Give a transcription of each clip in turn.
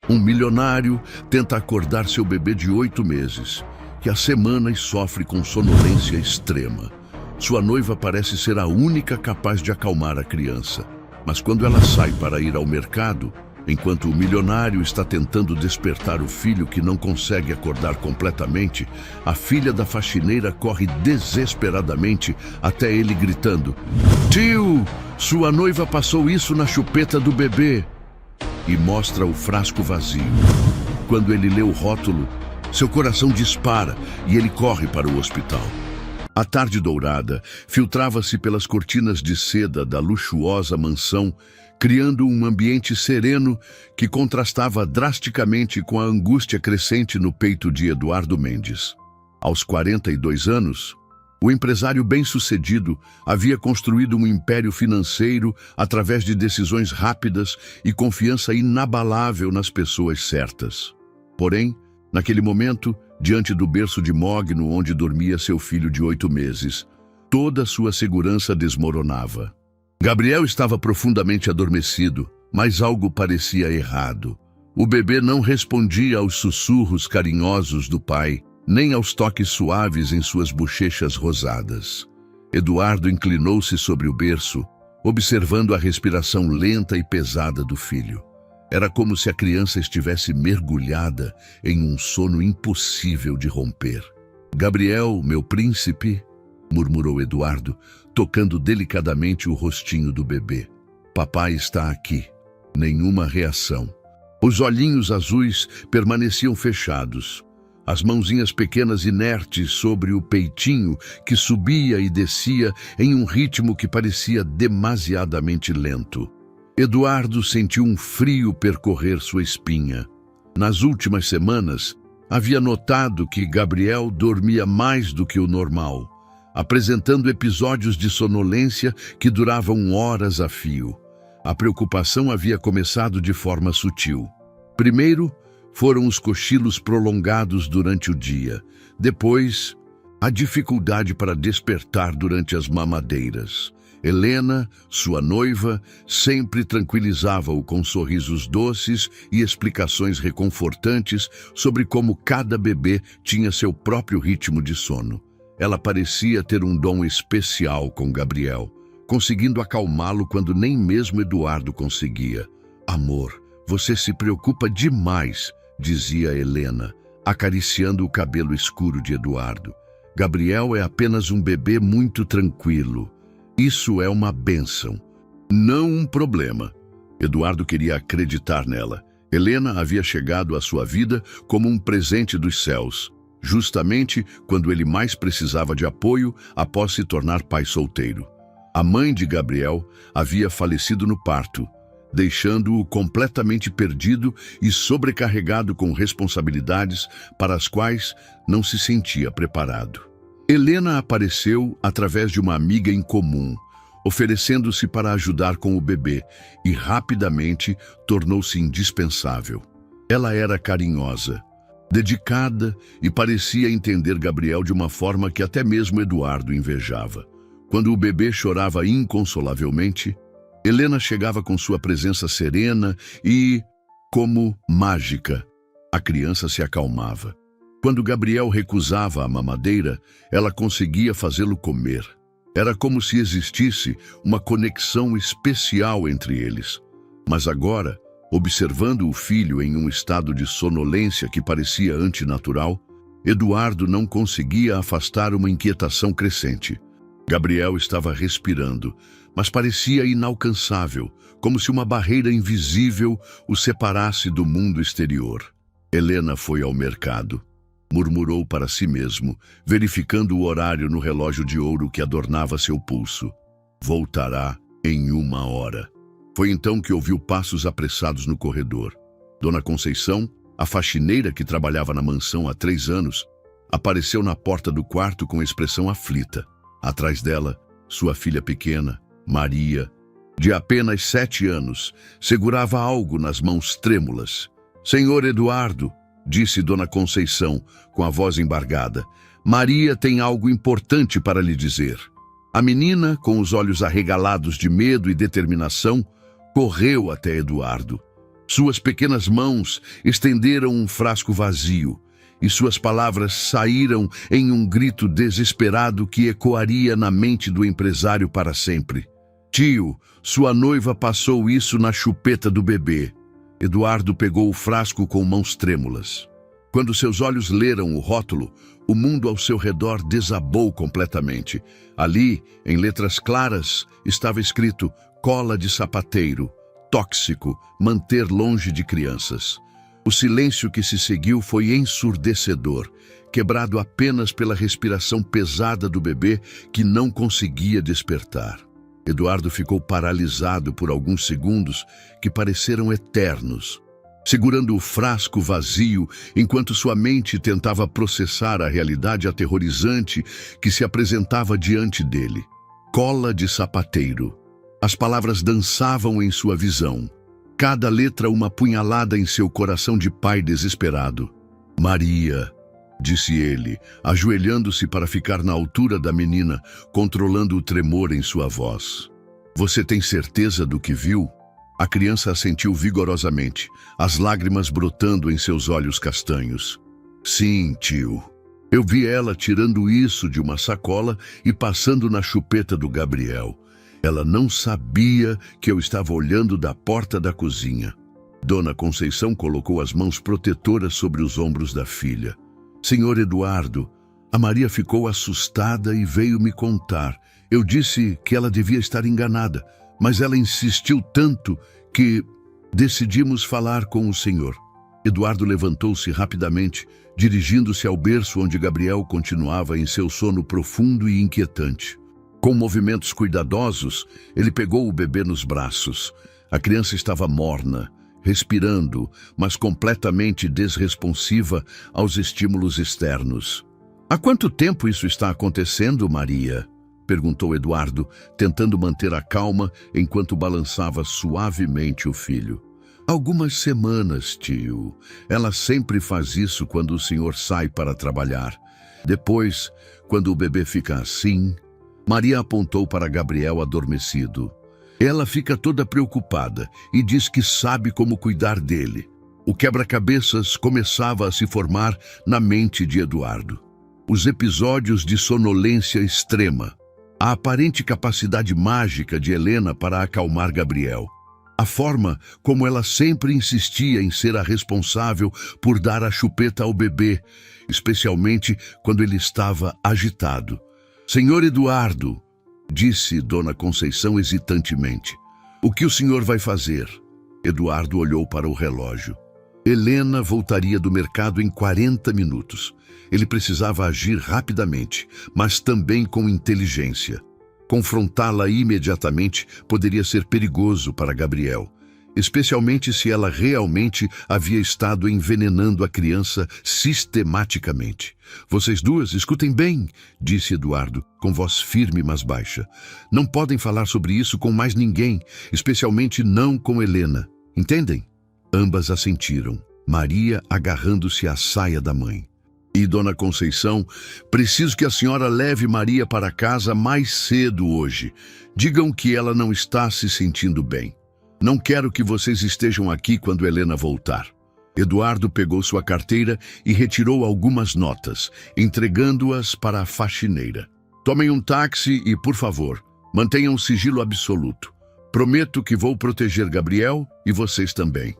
Um milionário tenta acordar seu bebê de 8 meses, que há semanas sofre com sonolência extrema. Sua noiva parece ser a única capaz de acalmar a criança. Mas quando ela sai para ir ao mercado, enquanto o milionário está tentando despertar o filho que não consegue acordar completamente, a filha da faxineira corre desesperadamente até ele gritando: "Tio, sua noiva passou isso na chupeta do bebê!" E mostra o frasco vazio. Quando ele lê o rótulo, seu coração dispara e ele corre para o hospital. A tarde dourada filtrava-se pelas cortinas de seda da luxuosa mansão, criando um ambiente sereno que contrastava drasticamente com a angústia crescente no peito de Eduardo Mendes. Aos 42 anos, o empresário bem-sucedido havia construído um império financeiro através de decisões rápidas e confiança inabalável nas pessoas certas. Porém, naquele momento, diante do berço de mogno onde dormia seu filho de 8 meses, toda sua segurança desmoronava. Gabriel estava profundamente adormecido, mas algo parecia errado. O bebê não respondia aos sussurros carinhosos do pai, nem aos toques suaves em suas bochechas rosadas. Eduardo inclinou-se sobre o berço, observando a respiração lenta e pesada do filho. Era como se a criança estivesse mergulhada em um sono impossível de romper. "Gabriel, meu príncipe", murmurou Eduardo, tocando delicadamente o rostinho do bebê. "Papai está aqui." Nenhuma reação. Os olhinhos azuis permaneciam fechados. As mãozinhas pequenas inertes sobre o peitinho que subia e descia em um ritmo que parecia demasiadamente lento. Eduardo sentiu um frio percorrer sua espinha. Nas últimas semanas, havia notado que Gabriel dormia mais do que o normal, apresentando episódios de sonolência que duravam horas a fio. A preocupação havia começado de forma sutil. Primeiro, foram os cochilos prolongados durante o dia. Depois, a dificuldade para despertar durante as mamadeiras. Helena, sua noiva, sempre tranquilizava-o com sorrisos doces e explicações reconfortantes sobre como cada bebê tinha seu próprio ritmo de sono. Ela parecia ter um dom especial com Gabriel, conseguindo acalmá-lo quando nem mesmo Eduardo conseguia. "Amor, você se preocupa demais", dizia Helena, acariciando o cabelo escuro de Eduardo. "Gabriel é apenas um bebê muito tranquilo. Isso é uma bênção, não um problema." Eduardo queria acreditar nela. Helena havia chegado à sua vida como um presente dos céus, justamente quando ele mais precisava de apoio após se tornar pai solteiro. A mãe de Gabriel havia falecido no parto, deixando-o completamente perdido e sobrecarregado com responsabilidades para as quais não se sentia preparado. Helena apareceu através de uma amiga em comum, oferecendo-se para ajudar com o bebê, e rapidamente tornou-se indispensável. Ela era carinhosa, dedicada e parecia entender Gabriel de uma forma que até mesmo Eduardo invejava. Quando o bebê chorava inconsolavelmente, Helena chegava com sua presença serena e, como mágica, a criança se acalmava. Quando Gabriel recusava a mamadeira, ela conseguia fazê-lo comer. Era como se existisse uma conexão especial entre eles. Mas agora, observando o filho em um estado de sonolência que parecia antinatural, Eduardo não conseguia afastar uma inquietação crescente. Gabriel estava respirando, mas parecia inalcançável, como se uma barreira invisível o separasse do mundo exterior. Helena foi ao mercado. Murmurou para si mesmo, verificando o horário no relógio de ouro que adornava seu pulso. "Voltará em 1 hora." Foi então que ouviu passos apressados no corredor. Dona Conceição, a faxineira que trabalhava na mansão há 3 anos, apareceu na porta do quarto com expressão aflita. Atrás dela, sua filha pequena, Maria, de apenas 7 anos, segurava algo nas mãos trêmulas. "Senhor Eduardo", disse Dona Conceição, com a voz embargada, "Maria tem algo importante para lhe dizer." A menina, com os olhos arregalados de medo e determinação, correu até Eduardo. Suas pequenas mãos estenderam um frasco vazio, e suas palavras saíram em um grito desesperado que ecoaria na mente do empresário para sempre. Tio, sua noiva passou isso na chupeta do bebê. Eduardo pegou o frasco com mãos trêmulas. Quando seus olhos leram o rótulo, o mundo ao seu redor desabou completamente. Ali, em letras claras, estava escrito cola de sapateiro, tóxico, manter longe de crianças. O silêncio que se seguiu foi ensurdecedor, quebrado apenas pela respiração pesada do bebê que não conseguia despertar. Eduardo ficou paralisado por alguns segundos que pareceram eternos, segurando o frasco vazio enquanto sua mente tentava processar a realidade aterrorizante que se apresentava diante dele. Cola de sapateiro. As palavras dançavam em sua visão, cada letra uma punhalada em seu coração de pai desesperado. Maria, disse ele, ajoelhando-se para ficar na altura da menina, controlando o tremor em sua voz. Você tem certeza do que viu? A criança assentiu vigorosamente, as lágrimas brotando em seus olhos castanhos. Sim, tio. Eu vi ela tirando isso de uma sacola e passando na chupeta do Gabriel. Ela não sabia que eu estava olhando da porta da cozinha. Dona Conceição colocou as mãos protetoras sobre os ombros da filha. Senhor Eduardo, a Maria ficou assustada e veio me contar. Eu disse que ela devia estar enganada, mas ela insistiu tanto que decidimos falar com o senhor. Eduardo levantou-se rapidamente, dirigindo-se ao berço onde Gabriel continuava em seu sono profundo e inquietante. Com movimentos cuidadosos, ele pegou o bebê nos braços. A criança estava morna, respirando, mas completamente desresponsiva aos estímulos externos. Há quanto tempo isso está acontecendo, Maria? Perguntou Eduardo, tentando manter a calma enquanto balançava suavemente o filho. Algumas semanas, tio. Ela sempre faz isso quando o senhor sai para trabalhar. Depois, quando o bebê fica assim... Maria apontou para Gabriel adormecido. Ela fica toda preocupada e diz que sabe como cuidar dele. O quebra-cabeças começava a se formar na mente de Eduardo. Os episódios de sonolência extrema, a aparente capacidade mágica de Helena para acalmar Gabriel, a forma como ela sempre insistia em ser a responsável por dar a chupeta ao bebê, especialmente quando ele estava agitado. Senhor Eduardo, disse Dona Conceição hesitantemente, o que o senhor vai fazer? Eduardo olhou para o relógio. Helena voltaria do mercado em 40 minutos. Ele precisava agir rapidamente, mas também com inteligência. Confrontá-la imediatamente poderia ser perigoso para Gabriel, especialmente se ela realmente havia estado envenenando a criança sistematicamente. Vocês duas, escutem bem, disse Eduardo, com voz firme mas baixa. Não podem falar sobre isso com mais ninguém, especialmente não com Helena. Entendem? Ambas assentiram, Maria agarrando-se à saia da mãe. E Dona Conceição, preciso que a senhora leve Maria para casa mais cedo hoje. Digam que ela não está se sentindo bem. Não quero que vocês estejam aqui quando Helena voltar. Eduardo pegou sua carteira e retirou algumas notas, entregando-as para a faxineira. Tomem um táxi e, por favor, mantenham um sigilo absoluto. Prometo que vou proteger Gabriel e vocês também.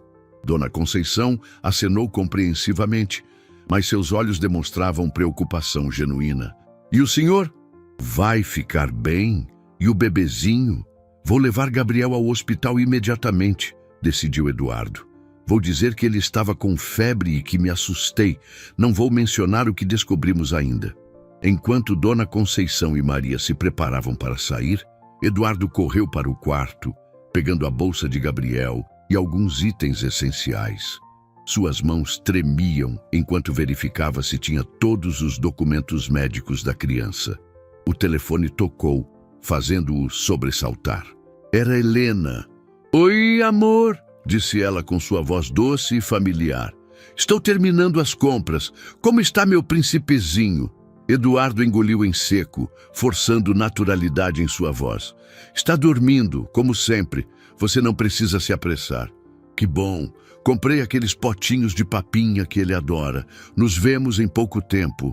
Dona Conceição acenou compreensivamente, mas seus olhos demonstravam preocupação genuína. E o senhor? Vai ficar bem? E o bebezinho? Vou levar Gabriel ao hospital imediatamente, decidiu Eduardo. Vou dizer que ele estava com febre e que me assustei. Não vou mencionar o que descobrimos ainda. Enquanto Dona Conceição e Maria se preparavam para sair, Eduardo correu para o quarto, pegando a bolsa de Gabriel e alguns itens essenciais. Suas mãos tremiam enquanto verificava se tinha todos os documentos médicos da criança. O telefone tocou, fazendo-o sobressaltar. Era Helena. Oi, amor, disse ela com sua voz doce e familiar. Estou terminando as compras. Como está meu príncipezinho? Eduardo engoliu em seco, forçando naturalidade em sua voz. Está dormindo, como sempre. Você não precisa se apressar. Que bom! Comprei aqueles potinhos de papinha que ele adora. Nos vemos em pouco tempo.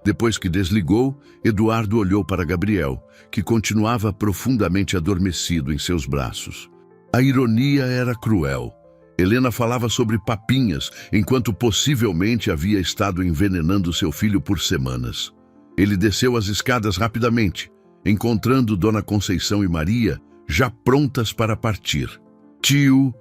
Depois que desligou, Eduardo olhou para Gabriel, que continuava profundamente adormecido em seus braços. A ironia era cruel. Helena falava sobre papinhas, enquanto possivelmente havia estado envenenando seu filho por semanas. Ele desceu as escadas rapidamente, encontrando Dona Conceição e Maria, já prontas para partir. "Tio",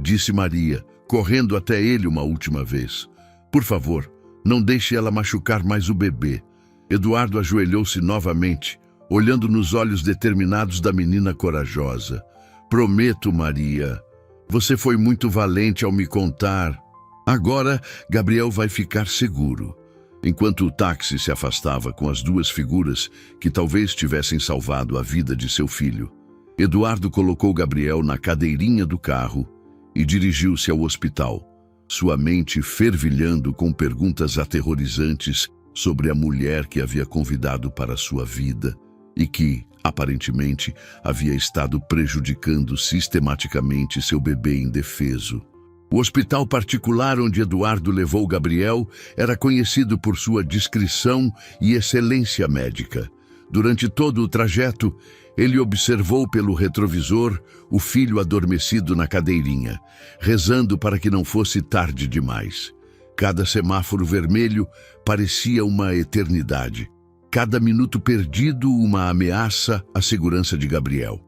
disse Maria, correndo até ele uma última vez. "Por favor, não deixe ela machucar mais o bebê." Eduardo ajoelhou-se novamente, olhando nos olhos determinados da menina corajosa. "Prometo, Maria. Você foi muito valente ao me contar. Agora, Gabriel vai ficar seguro." Enquanto o táxi se afastava com as duas figuras que talvez tivessem salvado a vida de seu filho, Eduardo colocou Gabriel na cadeirinha do carro e dirigiu-se ao hospital, sua mente fervilhando com perguntas aterrorizantes sobre a mulher que havia convidado para sua vida e que, aparentemente, havia estado prejudicando sistematicamente seu bebê indefeso. O hospital particular onde Eduardo levou Gabriel era conhecido por sua discrição e excelência médica. Durante todo o trajeto, ele observou pelo retrovisor o filho adormecido na cadeirinha, rezando para que não fosse tarde demais. Cada semáforo vermelho parecia uma eternidade. Cada minuto perdido, uma ameaça à segurança de Gabriel.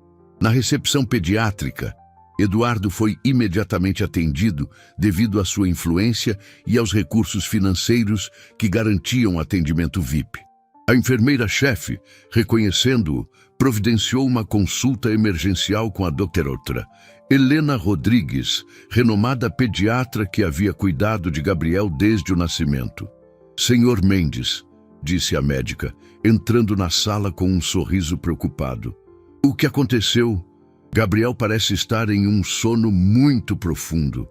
Na recepção pediátrica, Eduardo foi imediatamente atendido devido à sua influência e aos recursos financeiros que garantiam atendimento VIP. A enfermeira-chefe, reconhecendo-o, providenciou uma consulta emergencial com a doutora Helena Rodrigues, renomada pediatra que havia cuidado de Gabriel desde o nascimento. "Senhor Mendes", disse a médica, entrando na sala com um sorriso preocupado. "O que aconteceu? Gabriel parece estar em um sono muito profundo."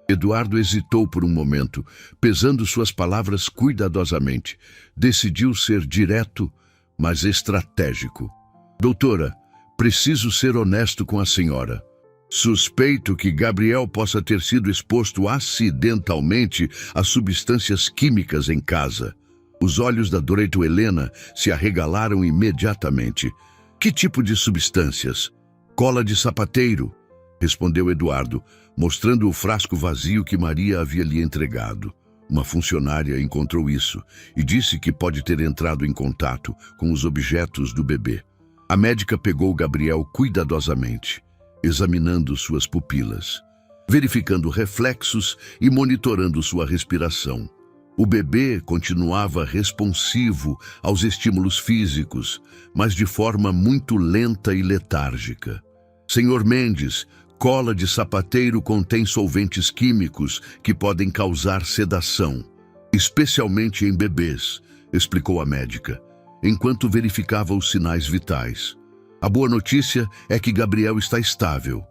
Eduardo hesitou por um momento, pesando suas palavras cuidadosamente. Decidiu ser direto, mas estratégico. "Doutora, preciso ser honesto com a senhora. Suspeito que Gabriel possa ter sido exposto acidentalmente a substâncias químicas em casa." Os olhos da doutora Helena se arregalaram imediatamente. "Que tipo de substâncias?" "Cola de sapateiro", respondeu Eduardo, mostrando o frasco vazio que Maria havia lhe entregado. Uma funcionária encontrou isso e disse que pode ter entrado em contato com os objetos do bebê. A médica pegou Gabriel cuidadosamente, examinando suas pupilas, verificando reflexos e monitorando sua respiração. O bebê continuava responsivo aos estímulos físicos, mas de forma muito lenta e letárgica. "Senhor Mendes, cola de sapateiro contém solventes químicos que podem causar sedação, especialmente em bebês", explicou a médica, enquanto verificava os sinais vitais. "A boa notícia é que Gabriel está estável.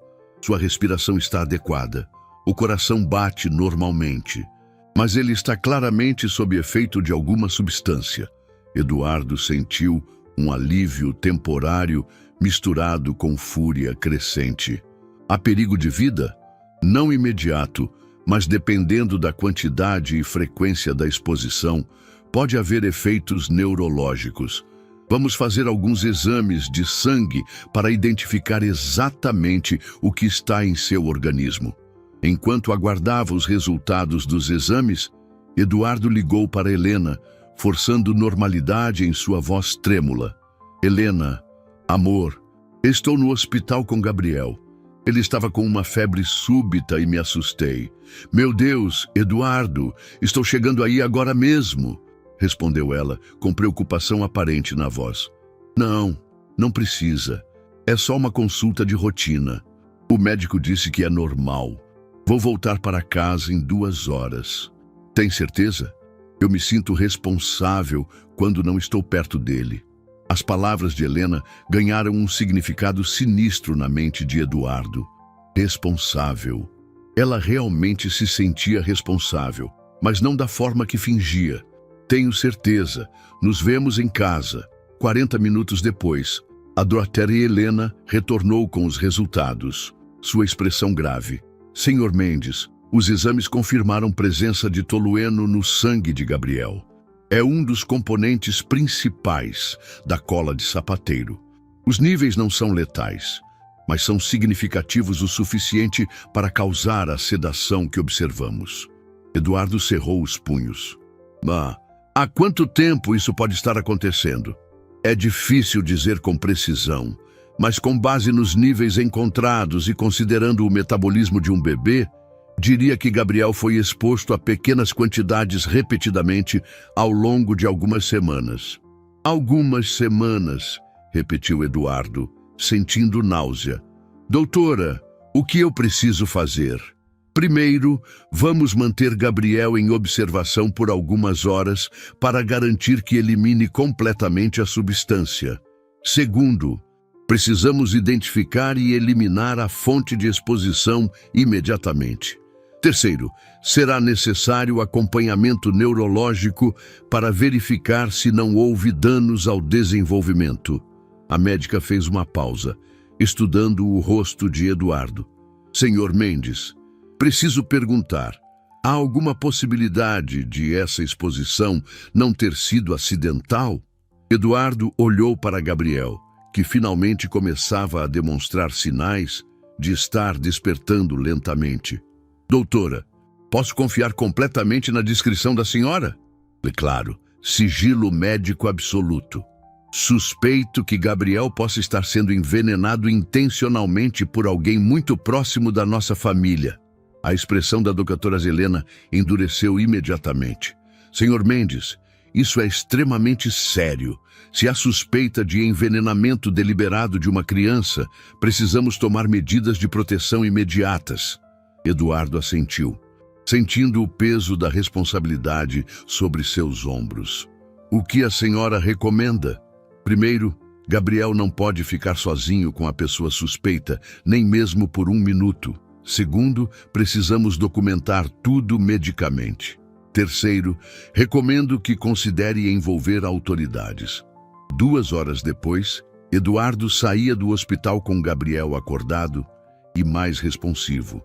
Sua respiração está adequada. O coração bate normalmente. Mas ele está claramente sob efeito de alguma substância." Eduardo sentiu um alívio temporário misturado com fúria crescente. "Há perigo de vida? Não imediato, mas dependendo da quantidade e frequência da exposição, pode haver efeitos neurológicos. Vamos fazer alguns exames de sangue para identificar exatamente o que está em seu organismo." Enquanto aguardava os resultados dos exames, Eduardo ligou para Helena, forçando normalidade em sua voz trêmula. "Helena, amor, estou no hospital com Gabriel. Ele estava com uma febre súbita e me assustei." "Meu Deus, Eduardo, estou chegando aí agora mesmo", respondeu ela, com preocupação aparente na voz. Não precisa. É só uma consulta de rotina. O médico disse que é normal. Vou voltar para casa em 2 horas. Tem certeza? Eu me sinto responsável quando não estou perto dele." As palavras de Helena ganharam um significado sinistro na mente de Eduardo. Responsável. Ela realmente se sentia responsável, mas não da forma que fingia. "Tenho certeza. Nos vemos em casa." 40 minutos depois, a doutora Helena retornou com os resultados. Sua expressão grave. Senhor Mendes, os exames confirmaram presença de tolueno no sangue de Gabriel. É um dos componentes principais da cola de sapateiro. Os níveis não são letais, mas são significativos o suficiente para causar a sedação que observamos. Eduardo cerrou os punhos. Há quanto tempo isso pode estar acontecendo? É difícil dizer com precisão, mas com base nos níveis encontrados e considerando o metabolismo de um bebê, diria que Gabriel foi exposto a pequenas quantidades repetidamente ao longo de algumas semanas. Algumas semanas, repetiu Eduardo, sentindo náusea. Doutora, o que eu preciso fazer? Primeiro, vamos manter Gabriel em observação por algumas horas para garantir que elimine completamente a substância. Segundo, precisamos identificar e eliminar a fonte de exposição imediatamente. Terceiro, será necessário acompanhamento neurológico para verificar se não houve danos ao desenvolvimento. A médica fez uma pausa, estudando o rosto de Eduardo. Senhor Mendes, preciso perguntar, há alguma possibilidade de essa exposição não ter sido acidental? Eduardo olhou para Gabriel, que finalmente começava a demonstrar sinais de estar despertando lentamente. Doutora, posso confiar completamente na descrição da senhora? É claro, sigilo médico absoluto. Suspeito que Gabriel possa estar sendo envenenado intencionalmente por alguém muito próximo da nossa família. A expressão da doutora Helena endureceu imediatamente. Senhor Mendes, isso é extremamente sério. Se há suspeita de envenenamento deliberado de uma criança, precisamos tomar medidas de proteção imediatas. Eduardo assentiu, sentindo o peso da responsabilidade sobre seus ombros. O que a senhora recomenda? Primeiro, Gabriel não pode ficar sozinho com a pessoa suspeita, nem mesmo por um minuto. Segundo, precisamos documentar tudo medicamente. Terceiro, recomendo que considere envolver autoridades. 2 horas depois, Eduardo saía do hospital com Gabriel acordado e mais responsivo,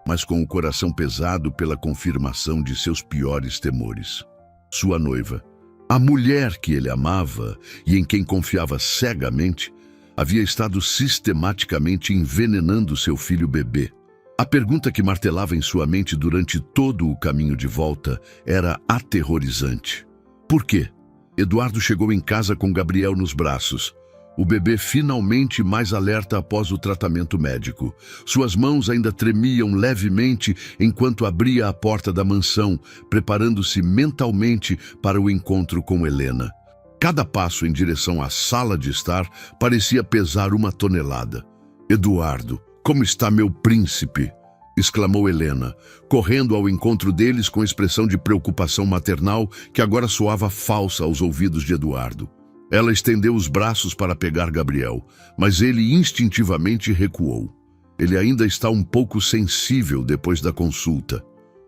mas com o coração pesado pela confirmação de seus piores temores. Sua noiva, a mulher que ele amava e em quem confiava cegamente, havia estado sistematicamente envenenando seu filho bebê. A pergunta que martelava em sua mente durante todo o caminho de volta era aterrorizante. Por quê? Eduardo chegou em casa com Gabriel nos braços. O bebê finalmente mais alerta após o tratamento médico. Suas mãos ainda tremiam levemente enquanto abria a porta da mansão, preparando-se mentalmente para o encontro com Helena. Cada passo em direção à sala de estar parecia pesar 1 tonelada. Eduardo, como está meu príncipe? Exclamou Helena, correndo ao encontro deles com expressão de preocupação maternal que agora soava falsa aos ouvidos de Eduardo. Ela estendeu os braços para pegar Gabriel, mas ele instintivamente recuou. Ele ainda está um pouco sensível depois da consulta,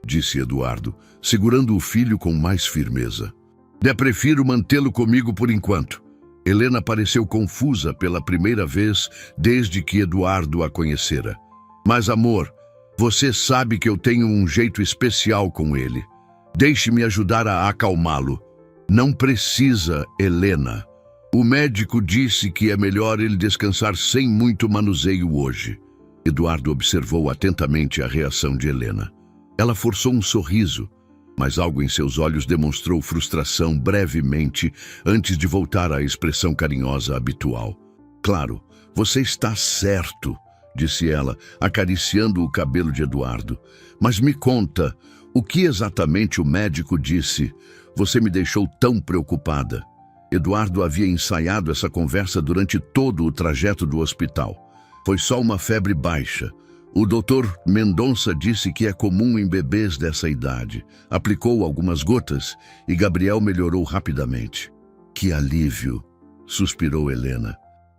disse Eduardo, segurando o filho com mais firmeza. Prefiro mantê-lo comigo por enquanto. Helena pareceu confusa pela primeira vez desde que Eduardo a conhecera. Mas, amor, você sabe que eu tenho um jeito especial com ele. Deixe-me ajudar a acalmá-lo. Não precisa, Helena. O médico disse que é melhor ele descansar sem muito manuseio hoje. Eduardo observou atentamente a reação de Helena. Ela forçou um sorriso, mas algo em seus olhos demonstrou frustração brevemente antes de voltar à expressão carinhosa habitual. Claro, você está certo, disse ela, acariciando o cabelo de Eduardo. Mas me conta, o que exatamente o médico disse? Você me deixou tão preocupada. Eduardo havia ensaiado essa conversa durante todo o trajeto do hospital. Foi só uma febre baixa. O Dr. Mendonça disse que é comum em bebês dessa idade. Aplicou algumas gotas e Gabriel melhorou rapidamente. Que alívio, suspirou Helena.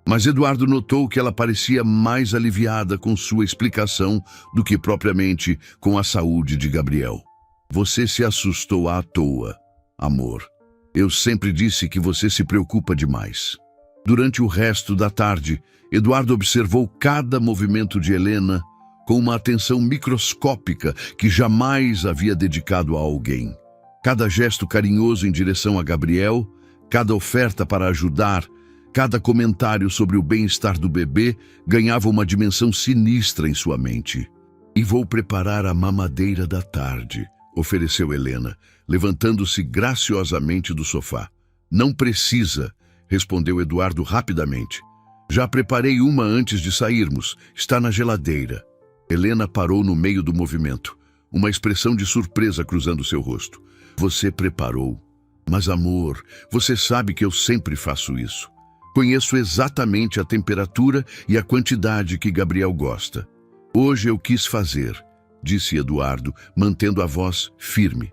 Mas Eduardo notou que ela parecia mais aliviada com sua explicação do que propriamente com a saúde de Gabriel. Você se assustou à toa, amor. Eu sempre disse que você se preocupa demais. Durante o resto da tarde, Eduardo observou cada movimento de Helena, com uma atenção microscópica que jamais havia dedicado a alguém. Cada gesto carinhoso em direção a Gabriel, cada oferta para ajudar, cada comentário sobre o bem-estar do bebê ganhava uma dimensão sinistra em sua mente. "E vou preparar a mamadeira da tarde", ofereceu Helena, levantando-se graciosamente do sofá. "Não precisa", respondeu Eduardo rapidamente. "Já preparei uma antes de sairmos. Está na geladeira." Helena parou no meio do movimento, uma expressão de surpresa cruzando seu rosto. "Você preparou? Mas, amor, você sabe que eu sempre faço isso. Conheço exatamente a temperatura e a quantidade que Gabriel gosta. Hoje eu quis fazer", disse Eduardo, mantendo a voz firme.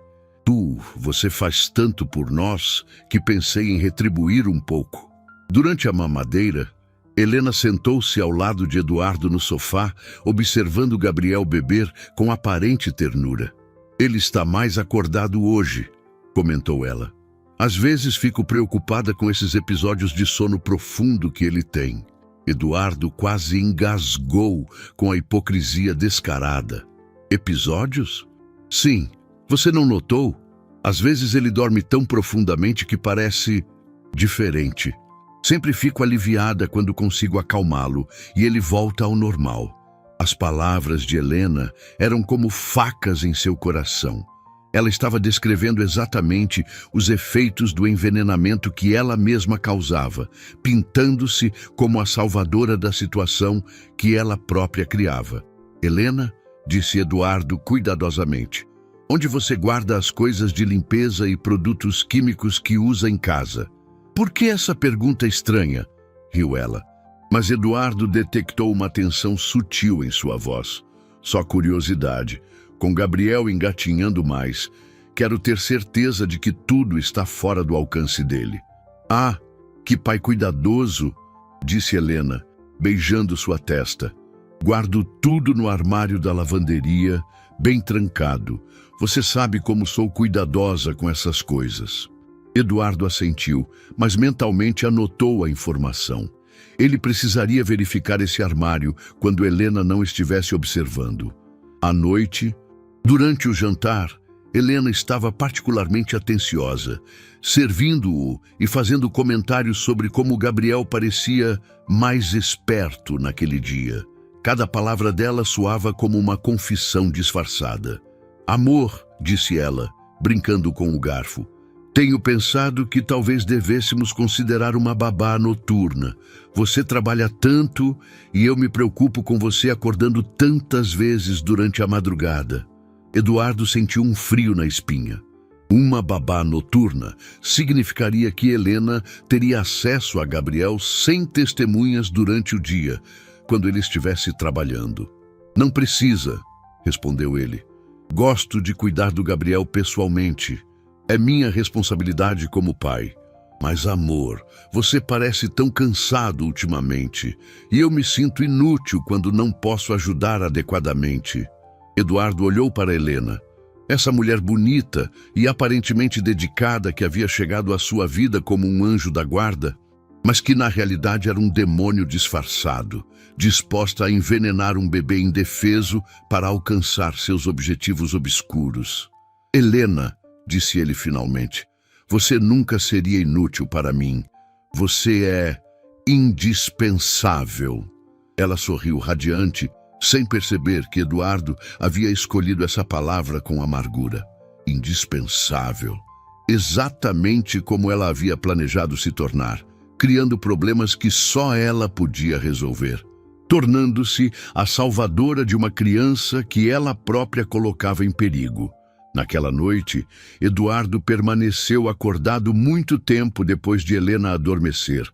Você faz tanto por nós que pensei em retribuir um pouco." Durante a mamadeira, Helena sentou-se ao lado de Eduardo no sofá, observando Gabriel beber com aparente ternura. "Ele está mais acordado hoje", comentou ela. "Às vezes fico preocupada com esses episódios de sono profundo que ele tem." Eduardo quase engasgou com a hipocrisia descarada. "Episódios? Sim. Você não notou? Às vezes ele dorme tão profundamente que parece diferente. Sempre fico aliviada quando consigo acalmá-lo e ele volta ao normal." As palavras de Helena eram como facas em seu coração. Ela estava descrevendo exatamente os efeitos do envenenamento que ela mesma causava, pintando-se como a salvadora da situação que ela própria criava. "Helena", disse Eduardo cuidadosamente, "onde você guarda as coisas de limpeza e produtos químicos que usa em casa?" "Por que essa pergunta estranha?", riu ela. Mas Eduardo detectou uma tensão sutil em sua voz. "Só curiosidade. Com Gabriel engatinhando mais, quero ter certeza de que tudo está fora do alcance dele." "Ah, que pai cuidadoso", disse Helena, beijando sua testa. "Guardo tudo no armário da lavanderia, bem trancado. Você sabe como sou cuidadosa com essas coisas." Eduardo assentiu, mas mentalmente anotou a informação. Ele precisaria verificar esse armário quando Helena não estivesse observando. À noite, durante o jantar, Helena estava particularmente atenciosa, servindo-o e fazendo comentários sobre como Gabriel parecia mais esperto naquele dia. Cada palavra dela soava como uma confissão disfarçada. "Amor", disse ela, brincando com o garfo, "tenho pensado que talvez devêssemos considerar uma babá noturna. Você trabalha tanto e eu me preocupo com você acordando tantas vezes durante a madrugada." Eduardo sentiu um frio na espinha. Uma babá noturna significaria que Helena teria acesso a Gabriel sem testemunhas durante o dia, quando ele estivesse trabalhando. "Não precisa", respondeu ele. "Gosto de cuidar do Gabriel pessoalmente. É minha responsabilidade como pai. Mas, amor, você parece tão cansado ultimamente, e eu me sinto inútil quando não posso ajudar adequadamente." Eduardo olhou para Helena. Essa mulher bonita e aparentemente dedicada que havia chegado à sua vida como um anjo da guarda, mas que na realidade era um demônio disfarçado, disposta a envenenar um bebê indefeso para alcançar seus objetivos obscuros. "Helena", disse ele finalmente, "você nunca seria inútil para mim. Você é indispensável." Ela sorriu radiante, sem perceber que Eduardo havia escolhido essa palavra com amargura. Indispensável. Exatamente como ela havia planejado se tornar, criando problemas que só ela podia resolver, tornando-se a salvadora de uma criança que ela própria colocava em perigo. Naquela noite, Eduardo permaneceu acordado muito tempo depois de Helena adormecer,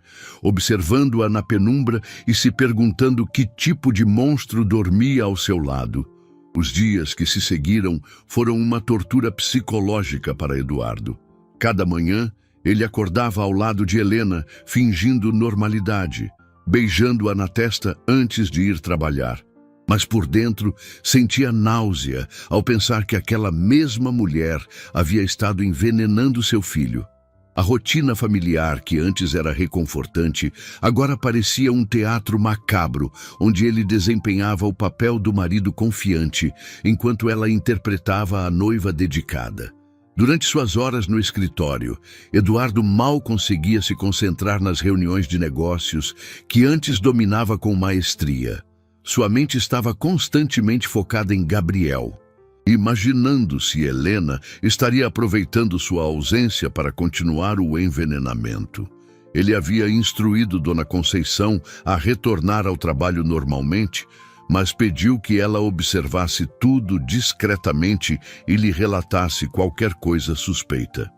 observando-a na penumbra e se perguntando que tipo de monstro dormia ao seu lado. Os dias que se seguiram foram uma tortura psicológica para Eduardo. Cada manhã, ele acordava ao lado de Helena, fingindo normalidade, beijando-a na testa antes de ir trabalhar. Mas por dentro sentia náusea ao pensar que aquela mesma mulher havia estado envenenando seu filho. A rotina familiar, que antes era reconfortante, agora parecia um teatro macabro, onde ele desempenhava o papel do marido confiante, enquanto ela interpretava a noiva dedicada. Durante suas horas no escritório, Eduardo mal conseguia se concentrar nas reuniões de negócios que antes dominava com maestria. Sua mente estava constantemente focada em Gabriel, imaginando se Helena estaria aproveitando sua ausência para continuar o envenenamento. Ele havia instruído Dona Conceição a retornar ao trabalho normalmente, mas pediu que ela observasse tudo discretamente e lhe relatasse qualquer coisa suspeita.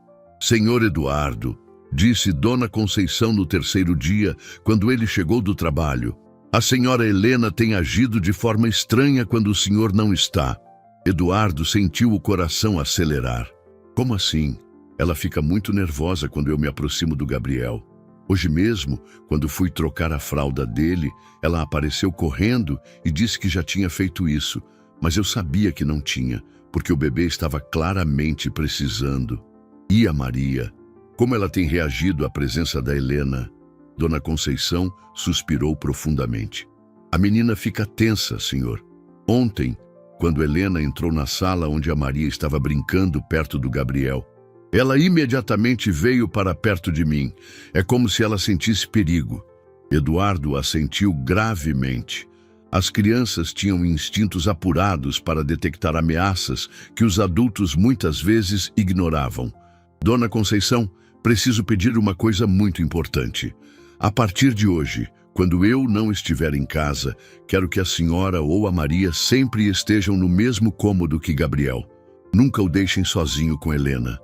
Senhor Eduardo, disse Dona Conceição no terceiro dia, quando ele chegou do trabalho, a senhora Helena tem agido de forma estranha quando o senhor não está. Eduardo sentiu o coração acelerar. Como assim? Ela fica muito nervosa quando eu me aproximo do Gabriel. Hoje mesmo, quando fui trocar a fralda dele, ela apareceu correndo e disse que já tinha feito isso, mas eu sabia que não tinha, porque o bebê estava claramente precisando. E a Maria? Como ela tem reagido à presença da Helena? Dona Conceição suspirou profundamente. A menina fica tensa, senhor. Ontem, quando Helena entrou na sala onde a Maria estava brincando perto do Gabriel, ela imediatamente veio para perto de mim. É como se ela sentisse perigo. Eduardo a sentiu gravemente. As crianças tinham instintos apurados para detectar ameaças que os adultos muitas vezes ignoravam. Dona Conceição, preciso pedir uma coisa muito importante. A partir de hoje, quando eu não estiver em casa, quero que a senhora ou a Maria sempre estejam no mesmo cômodo que Gabriel. Nunca o deixem sozinho com Helena.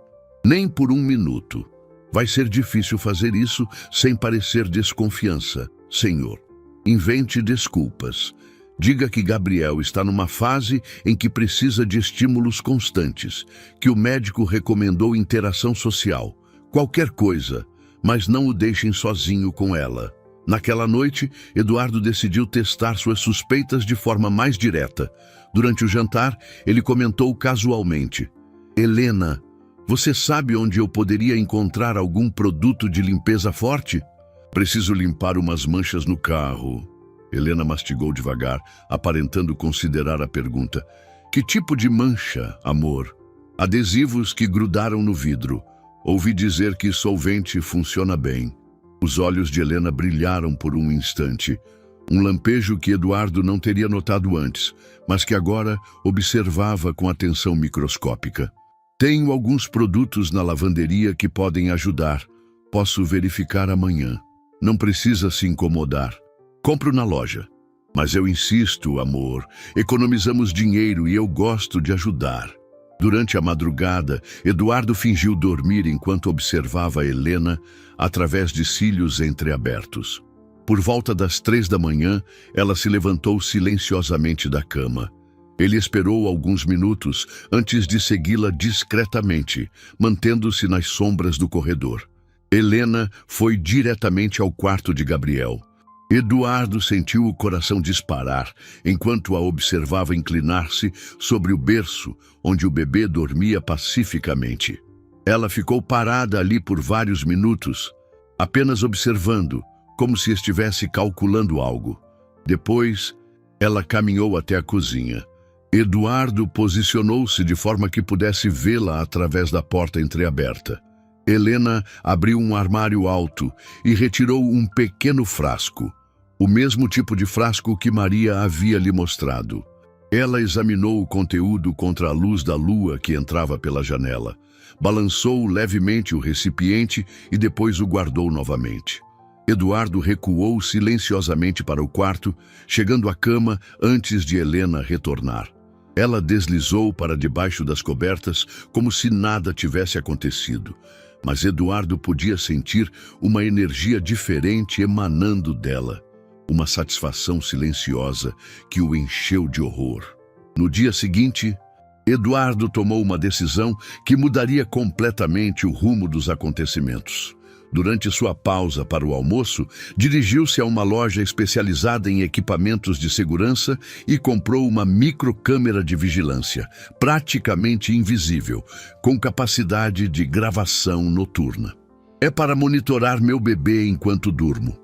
Nem por um minuto. Vai ser difícil fazer isso sem parecer desconfiança, senhor. Invente desculpas. Diga que Gabriel está numa fase em que precisa de estímulos constantes, que o médico recomendou interação social. Qualquer coisa, mas não o deixem sozinho com ela. Naquela noite, Eduardo decidiu testar suas suspeitas de forma mais direta. Durante o jantar, ele comentou casualmente: Helena, você sabe onde eu poderia encontrar algum produto de limpeza forte? Preciso limpar umas manchas no carro. Helena mastigou devagar, aparentando considerar a pergunta. Que tipo de mancha, amor? Adesivos que grudaram no vidro. Ouvi dizer que solvente funciona bem. Os olhos de Helena brilharam por um instante. Um lampejo que Eduardo não teria notado antes, mas que agora observava com atenção microscópica. Tenho alguns produtos na lavanderia que podem ajudar. Posso verificar amanhã. Não precisa se incomodar. Compro na loja. Mas eu insisto, amor. Economizamos dinheiro e eu gosto de ajudar. Durante a madrugada, Eduardo fingiu dormir enquanto observava Helena através de cílios entreabertos. Por volta das 3 da manhã, ela se levantou silenciosamente da cama. Ele esperou alguns minutos antes de segui-la discretamente, mantendo-se nas sombras do corredor. Helena foi diretamente ao quarto de Gabriel. Eduardo sentiu o coração disparar enquanto a observava inclinar-se sobre o berço onde o bebê dormia pacificamente. Ela ficou parada ali por vários minutos, apenas observando, como se estivesse calculando algo. Depois, ela caminhou até a cozinha. Eduardo posicionou-se de forma que pudesse vê-la através da porta entreaberta. Helena abriu um armário alto e retirou um pequeno frasco, o mesmo tipo de frasco que Maria havia lhe mostrado. Ela examinou o conteúdo contra a luz da lua que entrava pela janela, balançou levemente o recipiente e depois o guardou novamente. Eduardo recuou silenciosamente para o quarto, chegando à cama antes de Helena retornar. Ela deslizou para debaixo das cobertas como se nada tivesse acontecido. Mas Eduardo podia sentir uma energia diferente emanando dela, uma satisfação silenciosa que o encheu de horror. No dia seguinte, Eduardo tomou uma decisão que mudaria completamente o rumo dos acontecimentos. Durante sua pausa para o almoço, dirigiu-se a uma loja especializada em equipamentos de segurança e comprou uma microcâmera de vigilância, praticamente invisível, com capacidade de gravação noturna. É para monitorar meu bebê enquanto durmo,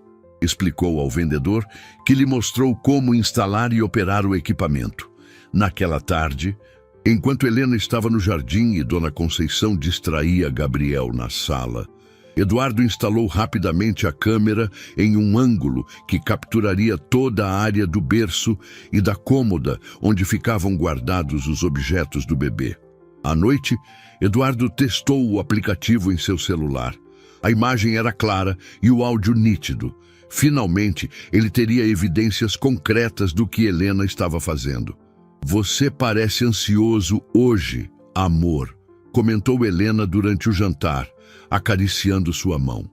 explicou ao vendedor, que lhe mostrou como instalar e operar o equipamento. Naquela tarde, enquanto Helena estava no jardim e Dona Conceição distraía Gabriel na sala, Eduardo instalou rapidamente a câmera em um ângulo que capturaria toda a área do berço e da cômoda onde ficavam guardados os objetos do bebê. À noite, Eduardo testou o aplicativo em seu celular. A imagem era clara e o áudio nítido. Finalmente, ele teria evidências concretas do que Helena estava fazendo. Você parece ansioso hoje, amor, comentou Helena durante o jantar, acariciando sua mão.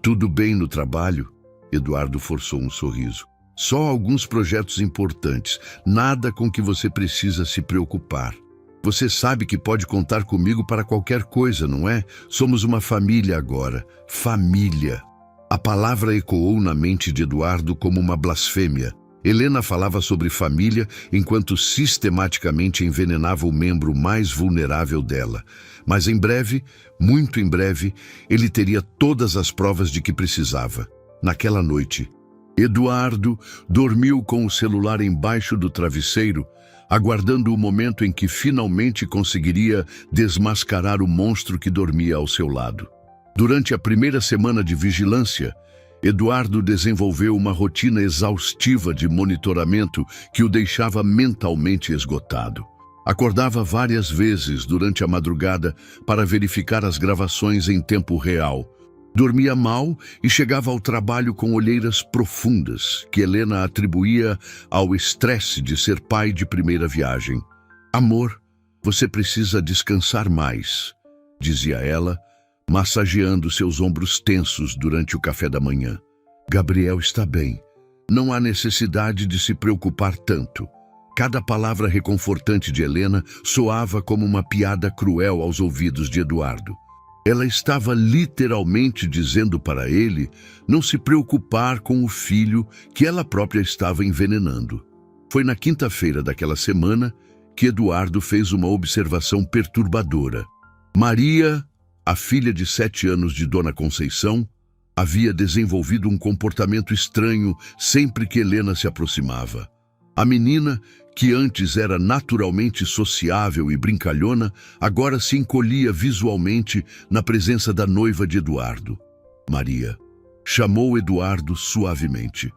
Tudo bem no trabalho? Eduardo forçou um sorriso. Só alguns projetos importantes, nada com que você precisa se preocupar. Você sabe que pode contar comigo para qualquer coisa, não é? Somos uma família agora. Família. A palavra ecoou na mente de Eduardo como uma blasfêmia. Helena falava sobre família enquanto sistematicamente envenenava o membro mais vulnerável dela. Mas em breve, muito em breve, ele teria todas as provas de que precisava. Naquela noite, Eduardo dormiu com o celular embaixo do travesseiro, aguardando o momento em que finalmente conseguiria desmascarar o monstro que dormia ao seu lado. Durante a primeira semana de vigilância, Eduardo desenvolveu uma rotina exaustiva de monitoramento que o deixava mentalmente esgotado. Acordava várias vezes durante a madrugada para verificar as gravações em tempo real. Dormia mal e chegava ao trabalho com olheiras profundas, que Helena atribuía ao estresse de ser pai de primeira viagem. Amor, você precisa descansar mais, dizia ela, massageando seus ombros tensos durante o café da manhã. Gabriel está bem. Não há necessidade de se preocupar tanto. Cada palavra reconfortante de Helena soava como uma piada cruel aos ouvidos de Eduardo. Ela estava literalmente dizendo para ele não se preocupar com o filho que ela própria estava envenenando. Foi na quinta-feira daquela semana que Eduardo fez uma observação perturbadora. Maria, a filha de 7 anos de Dona Conceição, havia desenvolvido um comportamento estranho sempre que Helena se aproximava. A menina, que antes era naturalmente sociável e brincalhona, agora se encolhia visualmente na presença da noiva de Eduardo. Maria chamou Eduardo suavemente,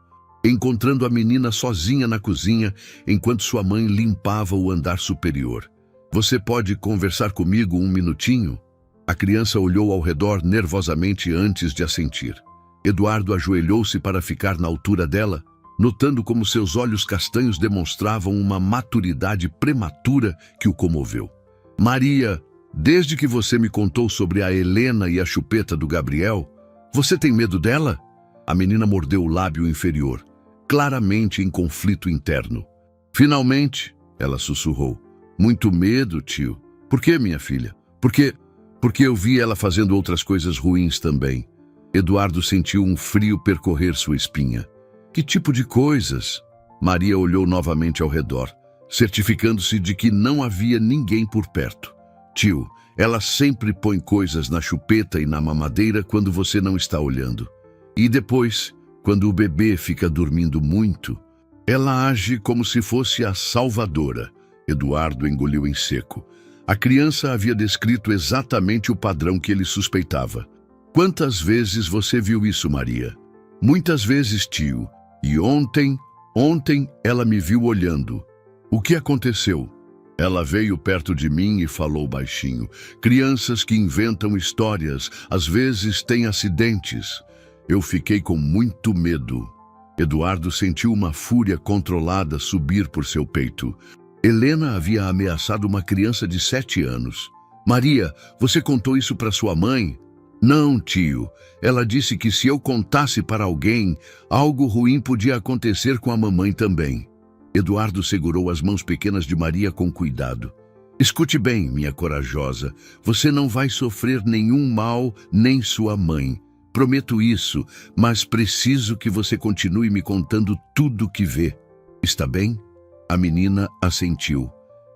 encontrando a menina sozinha na cozinha enquanto sua mãe limpava o andar superior. Você pode conversar comigo um minutinho? A criança olhou ao redor nervosamente antes de assentir. Eduardo ajoelhou-se para ficar na altura dela, notando como seus olhos castanhos demonstravam uma maturidade prematura que o comoveu. Maria, desde que você me contou sobre a Helena e a chupeta do Gabriel, você tem medo dela? A menina mordeu o lábio inferior, claramente em conflito interno. Finalmente, ela sussurrou. Muito medo, tio. Por que, minha filha? Porque eu vi ela fazendo outras coisas ruins também. Eduardo sentiu um frio percorrer sua espinha. Que tipo de coisas? Maria olhou novamente ao redor, certificando-se de que não havia ninguém por perto. Tio, ela sempre põe coisas na chupeta e na mamadeira quando você não está olhando. E depois, quando o bebê fica dormindo muito, ela age como se fosse a salvadora. Eduardo engoliu em seco. A criança havia descrito exatamente o padrão que ele suspeitava. Quantas vezes você viu isso, Maria? Muitas vezes, tio. E ontem ela me viu olhando. O que aconteceu? Ela veio perto de mim e falou baixinho. Crianças que inventam histórias, às vezes têm acidentes. Eu fiquei com muito medo. Eduardo sentiu uma fúria controlada subir por seu peito. Helena havia ameaçado uma criança de 7 anos. Maria, você contou isso para sua mãe? Não, tio. Ela disse que se eu contasse para alguém, algo ruim podia acontecer com a mamãe também. Eduardo segurou as mãos pequenas de Maria com cuidado. Escute bem, minha corajosa. Você não vai sofrer nenhum mal, nem sua mãe. Prometo isso, mas preciso que você continue me contando tudo o que vê. Está bem? A menina assentiu,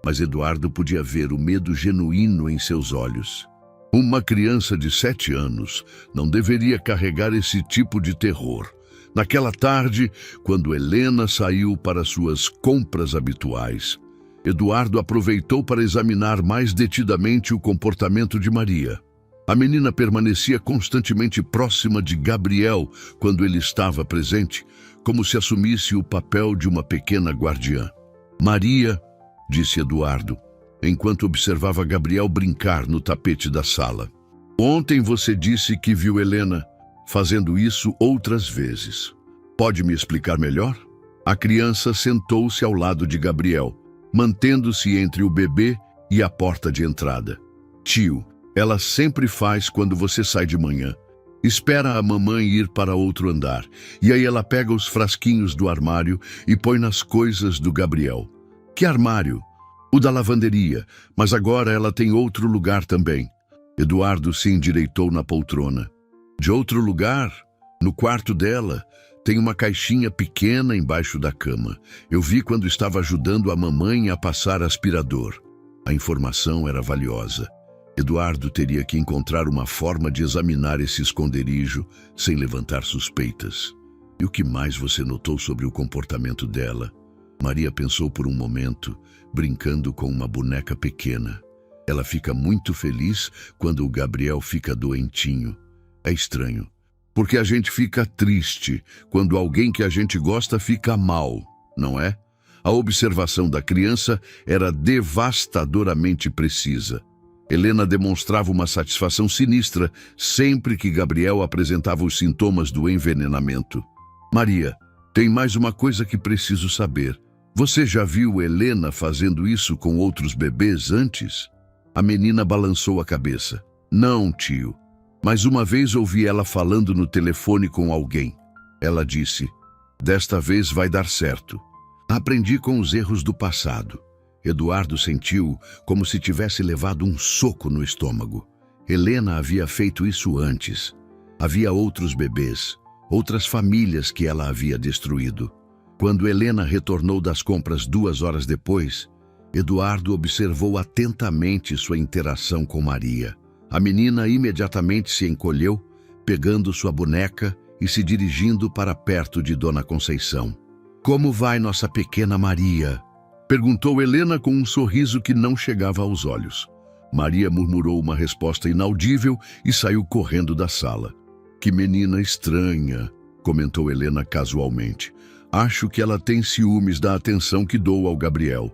mas Eduardo podia ver o medo genuíno em seus olhos. Uma criança de 7 anos não deveria carregar esse tipo de terror. Naquela tarde, quando Helena saiu para suas compras habituais, Eduardo aproveitou para examinar mais detidamente o comportamento de Maria. A menina permanecia constantemente próxima de Gabriel quando ele estava presente, como se assumisse o papel de uma pequena guardiã. Maria, disse Eduardo, enquanto observava Gabriel brincar no tapete da sala. Ontem você disse que viu Helena fazendo isso outras vezes. Pode me explicar melhor? A criança sentou-se ao lado de Gabriel, mantendo-se entre o bebê e a porta de entrada. Tio, ela sempre faz quando você sai de manhã. Espera a mamãe ir para outro andar, e aí ela pega os frasquinhos do armário e põe nas coisas do Gabriel. Que armário? O da lavanderia, mas agora ela tem outro lugar também. Eduardo se endireitou na poltrona. De outro lugar? No quarto dela, tem uma caixinha pequena embaixo da cama. Eu vi quando estava ajudando a mamãe a passar aspirador. A informação era valiosa. Eduardo teria que encontrar uma forma de examinar esse esconderijo sem levantar suspeitas. E o que mais você notou sobre o comportamento dela? Maria pensou por um momento, brincando com uma boneca pequena. Ela fica muito feliz quando o Gabriel fica doentinho. É estranho, porque a gente fica triste quando alguém que a gente gosta fica mal, não é? A observação da criança era devastadoramente precisa. Helena demonstrava uma satisfação sinistra sempre que Gabriel apresentava os sintomas do envenenamento. Maria, tem mais uma coisa que preciso saber. Você já viu Helena fazendo isso com outros bebês antes? A menina balançou a cabeça. Não, tio. Mas uma vez ouvi ela falando no telefone com alguém. Ela disse, desta vez vai dar certo. Aprendi com os erros do passado. Eduardo sentiu como se tivesse levado um soco no estômago. Helena havia feito isso antes. Havia outros bebês, outras famílias que ela havia destruído. Quando Helena retornou das compras 2 horas depois, Eduardo observou atentamente sua interação com Maria. A menina imediatamente se encolheu, pegando sua boneca e se dirigindo para perto de Dona Conceição. Como vai nossa pequena Maria? Perguntou Helena com um sorriso que não chegava aos olhos. Maria murmurou uma resposta inaudível e saiu correndo da sala. Que menina estranha, comentou Helena casualmente. Acho que ela tem ciúmes da atenção que dou ao Gabriel.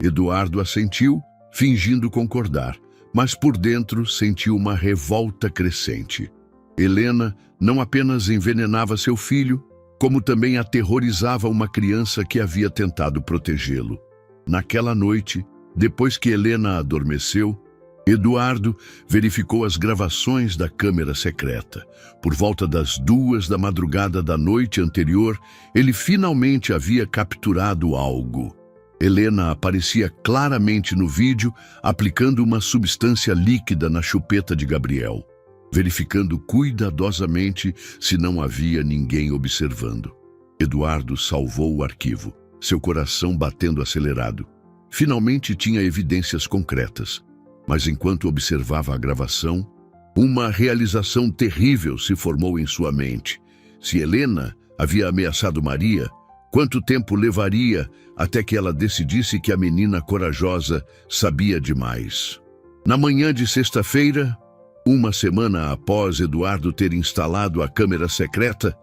Eduardo assentiu, fingindo concordar, mas por dentro sentiu uma revolta crescente. Helena não apenas envenenava seu filho, como também aterrorizava uma criança que havia tentado protegê-lo. Naquela noite, depois que Helena adormeceu, Eduardo verificou as gravações da câmera secreta. Por volta das 2 da madrugada da noite anterior, ele finalmente havia capturado algo. Helena aparecia claramente no vídeo, aplicando uma substância líquida na chupeta de Gabriel, verificando cuidadosamente se não havia ninguém observando. Eduardo salvou o arquivo, seu coração batendo acelerado. Finalmente tinha evidências concretas. Mas enquanto observava a gravação, uma realização terrível se formou em sua mente. Se Helena havia ameaçado Maria, quanto tempo levaria até que ela decidisse que a menina corajosa sabia demais? Na manhã de sexta-feira, uma semana após Eduardo ter instalado a câmera secreta,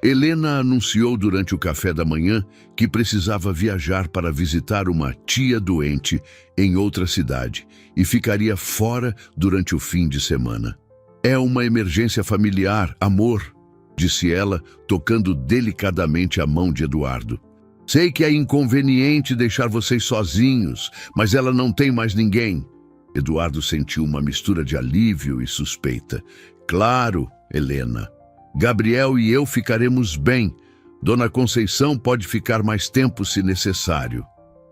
Helena anunciou durante o café da manhã que precisava viajar para visitar uma tia doente em outra cidade e ficaria fora durante o fim de semana. É uma emergência familiar, amor, disse ela, tocando delicadamente a mão de Eduardo. Sei que é inconveniente deixar vocês sozinhos, mas ela não tem mais ninguém. Eduardo sentiu uma mistura de alívio e suspeita. Claro, Helena. Gabriel e eu ficaremos bem. Dona Conceição pode ficar mais tempo se necessário.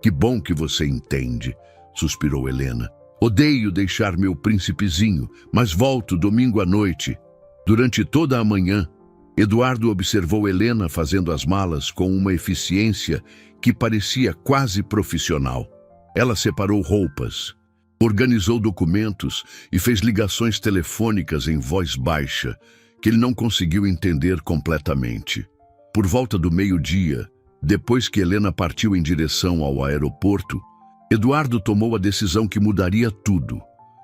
Que bom que você entende, suspirou Helena. Odeio deixar meu príncipezinho, mas volto domingo à noite. Durante toda a manhã, Eduardo observou Helena fazendo as malas com uma eficiência que parecia quase profissional. Ela separou roupas, Organizou documentos e fez ligações telefônicas em voz baixa, que ele não conseguiu entender completamente. Por volta do meio-dia, depois que Helena partiu em direção ao aeroporto, Eduardo tomou a decisão que mudaria tudo.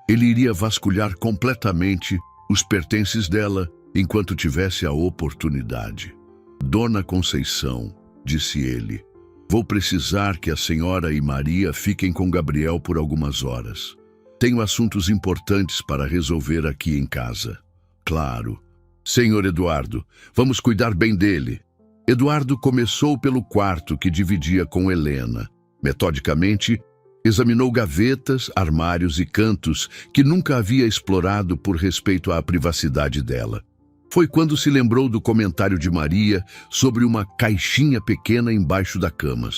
Ele iria vasculhar completamente os pertences dela enquanto tivesse a oportunidade. Dona Conceição, disse ele, vou precisar que a senhora e Maria fiquem com Gabriel por algumas horas. Tenho assuntos importantes para resolver aqui em casa. Claro. Senhor Eduardo, vamos cuidar bem dele. Eduardo começou pelo quarto que dividia com Helena. Metodicamente, examinou gavetas, armários e cantos que nunca havia explorado por respeito à privacidade dela. Foi quando se lembrou do comentário de Maria sobre uma caixinha pequena embaixo da cama.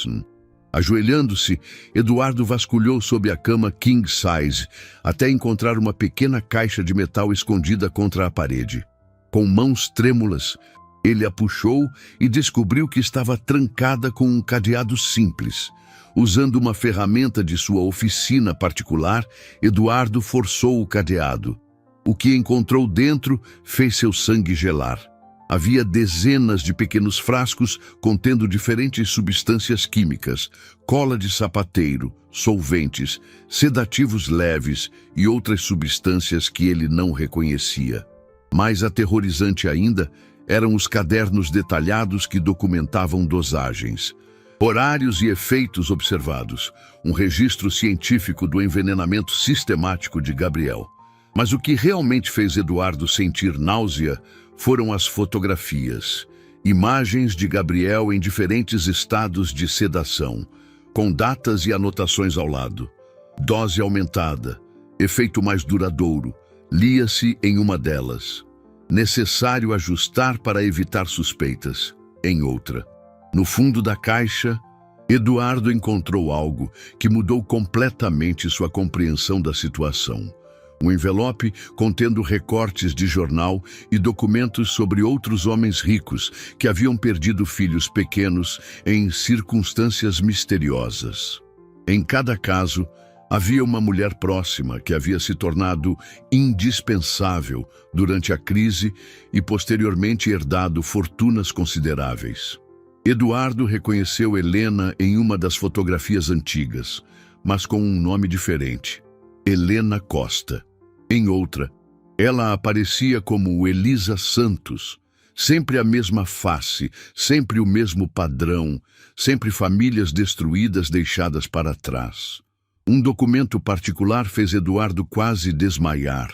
Ajoelhando-se, Eduardo vasculhou sob a cama king size até encontrar uma pequena caixa de metal escondida contra a parede. Com mãos trêmulas, ele a puxou e descobriu que estava trancada com um cadeado simples. Usando uma ferramenta de sua oficina particular, Eduardo forçou o cadeado. O que encontrou dentro fez seu sangue gelar. Havia dezenas de pequenos frascos contendo diferentes substâncias químicas, cola de sapateiro, solventes, sedativos leves e outras substâncias que ele não reconhecia. Mais aterrorizante ainda eram os cadernos detalhados que documentavam dosagens, horários e efeitos observados, um registro científico do envenenamento sistemático de Gabriel. Mas o que realmente fez Eduardo sentir náusea foram as fotografias. Imagens de Gabriel em diferentes estados de sedação, com datas e anotações ao lado. Dose aumentada, efeito mais duradouro, lia-se em uma delas. Necessário ajustar para evitar suspeitas, em outra. No fundo da caixa, Eduardo encontrou algo que mudou completamente sua compreensão da situação. Um envelope contendo recortes de jornal e documentos sobre outros homens ricos que haviam perdido filhos pequenos em circunstâncias misteriosas. Em cada caso, havia uma mulher próxima que havia se tornado indispensável durante a crise e posteriormente herdado fortunas consideráveis. Eduardo reconheceu Helena em uma das fotografias antigas, mas com um nome diferente: Helena Costa. Em outra, ela aparecia como Elisa Santos, sempre a mesma face, sempre o mesmo padrão, sempre famílias destruídas deixadas para trás. Um documento particular fez Eduardo quase desmaiar.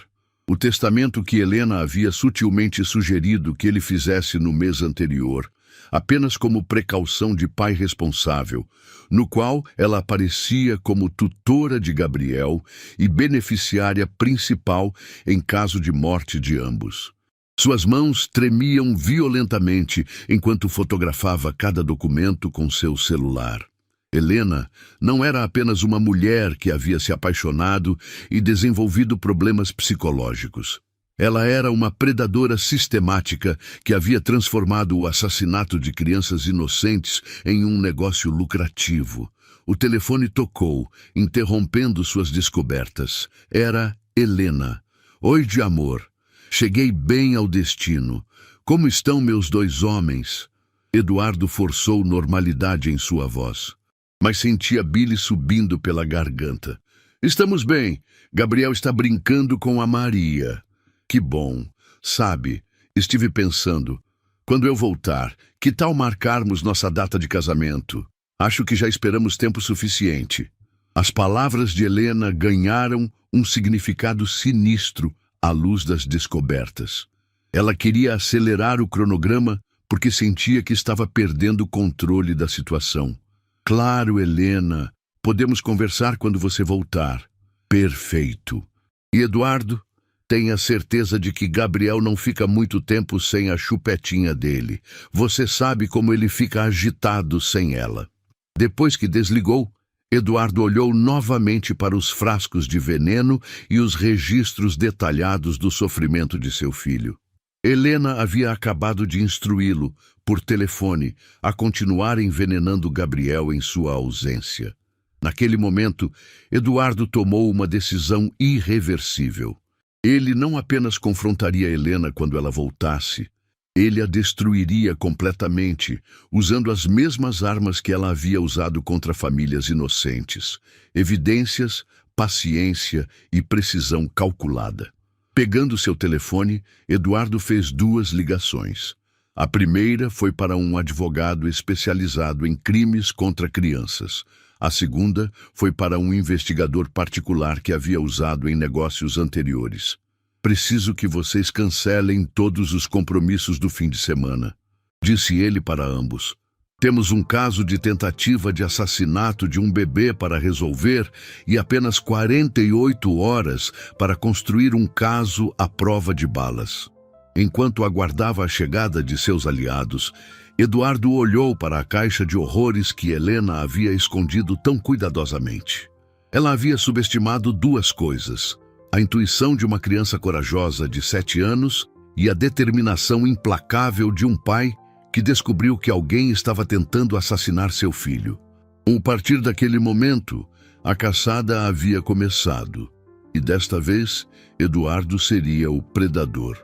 O testamento que Helena havia sutilmente sugerido que ele fizesse no mês anterior, apenas como precaução de pai responsável, no qual ela aparecia como tutora de Gabriel e beneficiária principal em caso de morte de ambos. Suas mãos tremiam violentamente enquanto fotografava cada documento com seu celular. Helena não era apenas uma mulher que havia se apaixonado e desenvolvido problemas psicológicos. Ela era uma predadora sistemática que havia transformado o assassinato de crianças inocentes em um negócio lucrativo. O telefone tocou, interrompendo suas descobertas. Era Helena. Oi, de amor. Cheguei bem ao destino. Como estão meus dois homens? Eduardo forçou normalidade em sua voz, mas sentia bile subindo pela garganta. Estamos bem. Gabriel está brincando com a Maria. Que bom. Sabe, estive pensando, quando eu voltar, que tal marcarmos nossa data de casamento? Acho que já esperamos tempo suficiente. As palavras de Helena ganharam um significado sinistro à luz das descobertas. Ela queria acelerar o cronograma porque sentia que estava perdendo o controle da situação. Claro, Helena, podemos conversar quando você voltar. Perfeito. E Eduardo? Tenha certeza de que Gabriel não fica muito tempo sem a chupetinha dele. Você sabe como ele fica agitado sem ela. Depois que desligou, Eduardo olhou novamente para os frascos de veneno e os registros detalhados do sofrimento de seu filho. Helena havia acabado de instruí-lo, por telefone, a continuar envenenando Gabriel em sua ausência. Naquele momento, Eduardo tomou uma decisão irreversível. Ele não apenas confrontaria Helena quando ela voltasse, ele a destruiria completamente, usando as mesmas armas que ela havia usado contra famílias inocentes. Evidências, paciência e precisão calculada. Pegando seu telefone, Eduardo fez 2 ligações. A primeira foi para um advogado especializado em crimes contra crianças. A segunda foi para um investigador particular que havia usado em negócios anteriores. Preciso que vocês cancelem todos os compromissos do fim de semana, disse ele para ambos. Temos um caso de tentativa de assassinato de um bebê para resolver e apenas 48 horas para construir um caso à prova de balas. Enquanto aguardava a chegada de seus aliados, Eduardo olhou para a caixa de horrores que Helena havia escondido tão cuidadosamente. Ela havia subestimado 2 coisas: a intuição de uma criança corajosa de 7 anos e a determinação implacável de um pai que descobriu que alguém estava tentando assassinar seu filho. A partir daquele momento, a caçada havia começado. E desta vez, Eduardo seria o predador.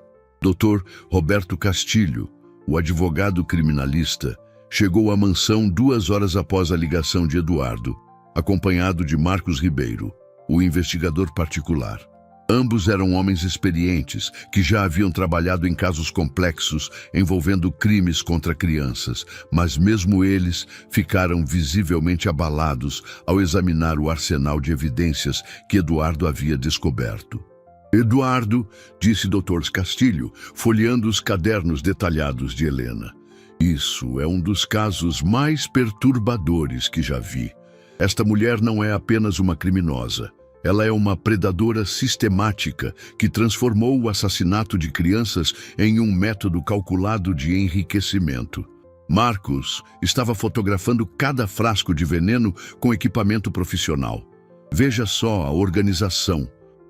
Dr. Roberto Castilho, o advogado criminalista, chegou à mansão 2 horas após a ligação de Eduardo, acompanhado de Marcos Ribeiro, o investigador particular. Ambos eram homens experientes que já haviam trabalhado em casos complexos envolvendo crimes contra crianças, mas mesmo eles ficaram visivelmente abalados ao examinar o arsenal de evidências que Eduardo havia descoberto. Eduardo, disse Dr. Castilho, folheando os cadernos detalhados de Helena. Isso é um dos casos mais perturbadores que já vi. Esta mulher não é apenas uma criminosa. Ela é uma predadora sistemática que transformou o assassinato de crianças em um método calculado de enriquecimento. Marcos estava fotografando cada frasco de veneno com equipamento profissional. Veja só a organização,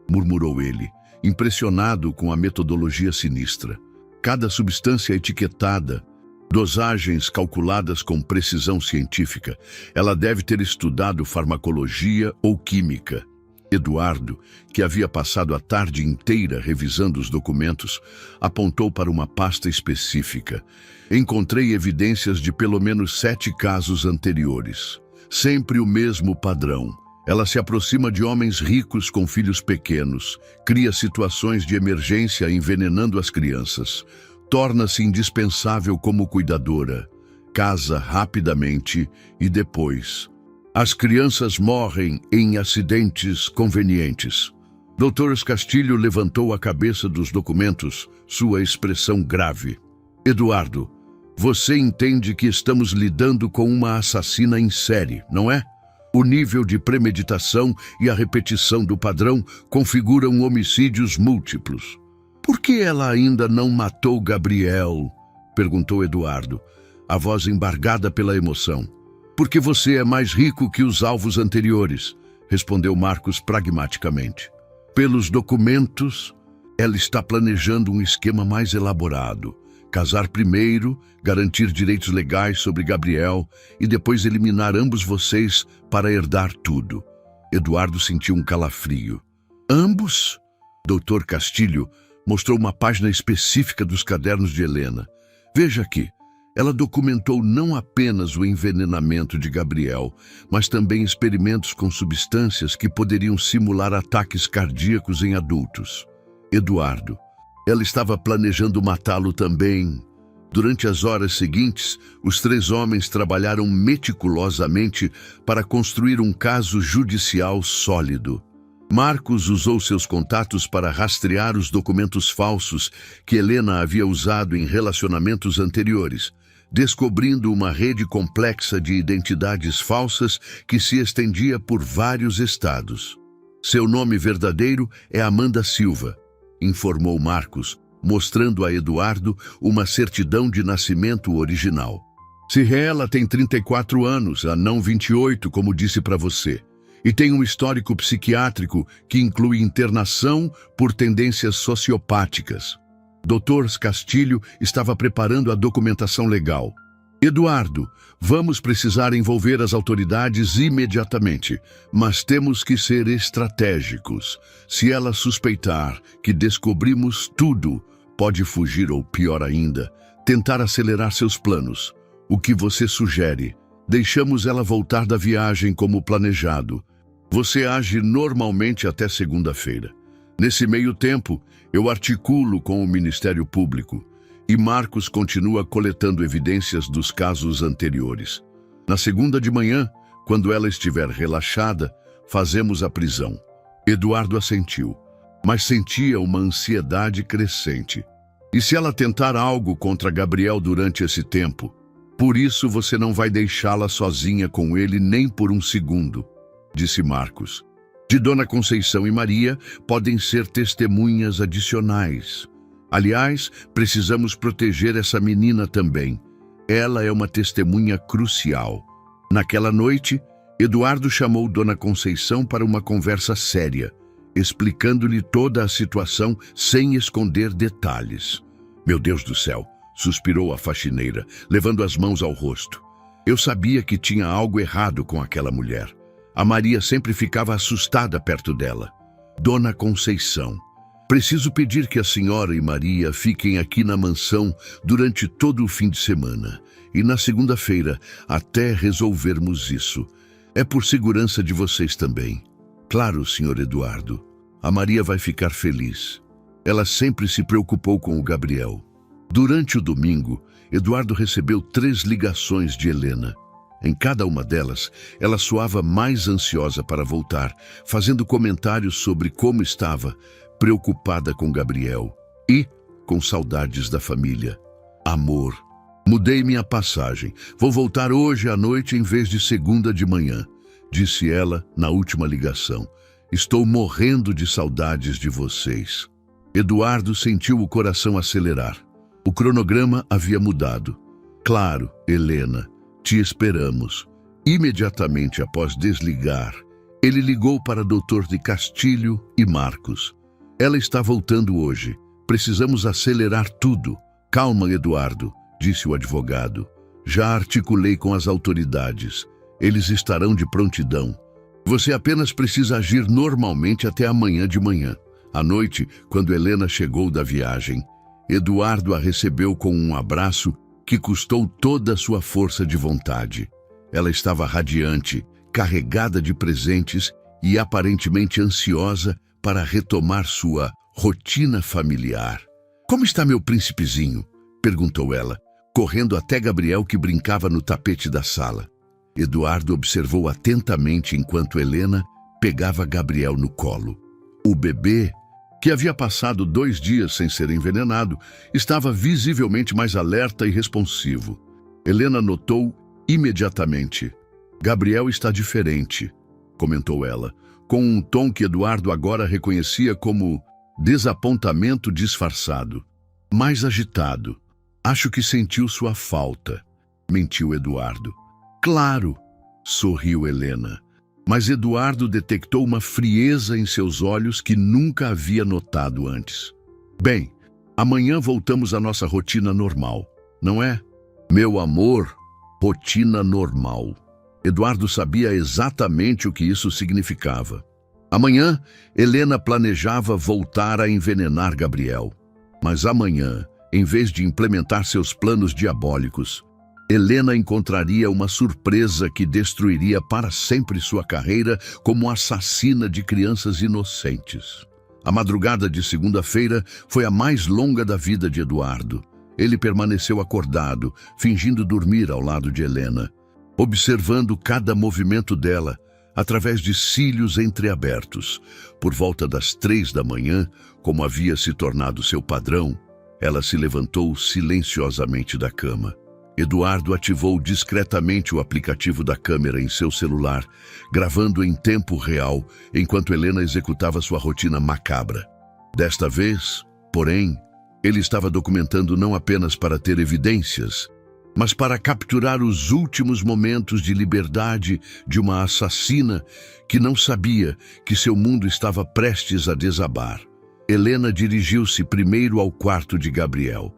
murmurou ele, impressionado com a metodologia sinistra. Cada substância etiquetada, dosagens calculadas com precisão científica. Ela deve ter estudado farmacologia ou química. Eduardo, que havia passado a tarde inteira revisando os documentos, apontou para uma pasta específica. Encontrei evidências de pelo menos 7 casos anteriores. Sempre o mesmo padrão. Ela se aproxima de homens ricos com filhos pequenos, cria situações de emergência envenenando as crianças, torna-se indispensável como cuidadora, casa rapidamente e depois as crianças morrem em acidentes convenientes. Dr. Castilho levantou a cabeça dos documentos, sua expressão grave. Eduardo, você entende que estamos lidando com uma assassina em série, não é? O nível de premeditação e a repetição do padrão configuram homicídios múltiplos. Por que ela ainda não matou Gabriel? Perguntou Eduardo, a voz embargada pela emoção. Porque você é mais rico que os alvos anteriores, respondeu Marcos pragmaticamente. Pelos documentos, ela está planejando um esquema mais elaborado. Casar primeiro, garantir direitos legais sobre Gabriel e depois eliminar ambos vocês para herdar tudo. Eduardo sentiu um calafrio. Ambos? Dr. Castilho mostrou uma página específica dos cadernos de Helena. Veja aqui. Ela documentou não apenas o envenenamento de Gabriel, mas também experimentos com substâncias que poderiam simular ataques cardíacos em adultos. Eduardo, ela estava planejando matá-lo também. Durante as horas seguintes, os 3 homens trabalharam meticulosamente para construir um caso judicial sólido. Marcos usou seus contatos para rastrear os documentos falsos que Helena havia usado em relacionamentos anteriores, descobrindo uma rede complexa de identidades falsas que se estendia por vários estados. Seu nome verdadeiro é Amanda Silva, informou Marcos, mostrando a Eduardo uma certidão de nascimento original. Se ela tem 34 anos, a não 28, como disse para você, e tem um histórico psiquiátrico que inclui internação por tendências sociopáticas. Dr. Castilho estava preparando a documentação legal. Eduardo, vamos precisar envolver as autoridades imediatamente, mas temos que ser estratégicos. Se ela suspeitar que descobrimos tudo, pode fugir ou, pior ainda, tentar acelerar seus planos. O que você sugere? Deixamos ela voltar da viagem como planejado. Você age normalmente até segunda-feira. Nesse meio tempo, eu articulo com o Ministério Público e Marcos continua coletando evidências dos casos anteriores. Na segunda de manhã, quando ela estiver relaxada, fazemos a prisão. Eduardo assentiu, mas sentia uma ansiedade crescente. E se ela tentar algo contra Gabriel durante esse tempo? Por isso você não vai deixá-la sozinha com ele nem por um segundo, disse Marcos. De Dona Conceição e Maria podem ser testemunhas adicionais. Aliás, precisamos proteger essa menina também. Ela é uma testemunha crucial. Naquela noite, Eduardo chamou Dona Conceição para uma conversa séria, explicando-lhe toda a situação sem esconder detalhes. Meu Deus do céu, suspirou a faxineira, levando as mãos ao rosto. Eu sabia que tinha algo errado com aquela mulher. A Maria sempre ficava assustada perto dela. Dona Conceição, preciso pedir que a senhora e Maria fiquem aqui na mansão durante todo o fim de semana e na segunda-feira até resolvermos isso. É por segurança de vocês também. Claro, senhor Eduardo. A Maria vai ficar feliz. Ela sempre se preocupou com o Gabriel. Durante o domingo, Eduardo recebeu 3 ligações de Helena. Em cada uma delas, ela soava mais ansiosa para voltar, fazendo comentários sobre como estava, preocupada com Gabriel e com saudades da família. Amor, mudei minha passagem. Vou voltar hoje à noite em vez de segunda de manhã, disse ela na última ligação. Estou morrendo de saudades de vocês. Eduardo sentiu o coração acelerar. O cronograma havia mudado. Claro, Helena, te esperamos. Imediatamente após desligar, ele ligou para Dr. de Castilho e Marcos. Ela está voltando hoje. Precisamos acelerar tudo. Calma, Eduardo, disse o advogado. Já articulei com as autoridades. Eles estarão de prontidão. Você apenas precisa agir normalmente até amanhã de manhã. À noite, quando Helena chegou da viagem, Eduardo a recebeu com um abraço que custou toda a sua força de vontade. Ela estava radiante, carregada de presentes e aparentemente ansiosa para retomar sua rotina familiar. Como está meu príncipezinho? Perguntou ela, correndo até Gabriel que brincava no tapete da sala. Eduardo observou atentamente enquanto Helena pegava Gabriel no colo. O bebê, que havia passado 2 dias sem ser envenenado, estava visivelmente mais alerta e responsivo. Helena notou imediatamente. Gabriel está diferente, comentou ela, com um tom que Eduardo agora reconhecia como desapontamento disfarçado. Mais agitado. Acho que sentiu sua falta, mentiu Eduardo. Claro, sorriu Helena. Mas Eduardo detectou uma frieza em seus olhos que nunca havia notado antes. Bem, amanhã voltamos à nossa rotina normal, não é? Meu amor, rotina normal. Eduardo sabia exatamente o que isso significava. Amanhã, Helena planejava voltar a envenenar Gabriel. Mas amanhã, em vez de implementar seus planos diabólicos, Helena encontraria uma surpresa que destruiria para sempre sua carreira como assassina de crianças inocentes. A madrugada de segunda-feira foi a mais longa da vida de Eduardo. Ele permaneceu acordado, fingindo dormir ao lado de Helena, observando cada movimento dela através de cílios entreabertos. Por volta das 3 da manhã, como havia se tornado seu padrão, ela se levantou silenciosamente da cama. Eduardo ativou discretamente o aplicativo da câmera em seu celular, gravando em tempo real enquanto Helena executava sua rotina macabra. Desta vez, porém, ele estava documentando não apenas para ter evidências, mas para capturar os últimos momentos de liberdade de uma assassina que não sabia que seu mundo estava prestes a desabar. Helena dirigiu-se primeiro ao quarto de Gabriel.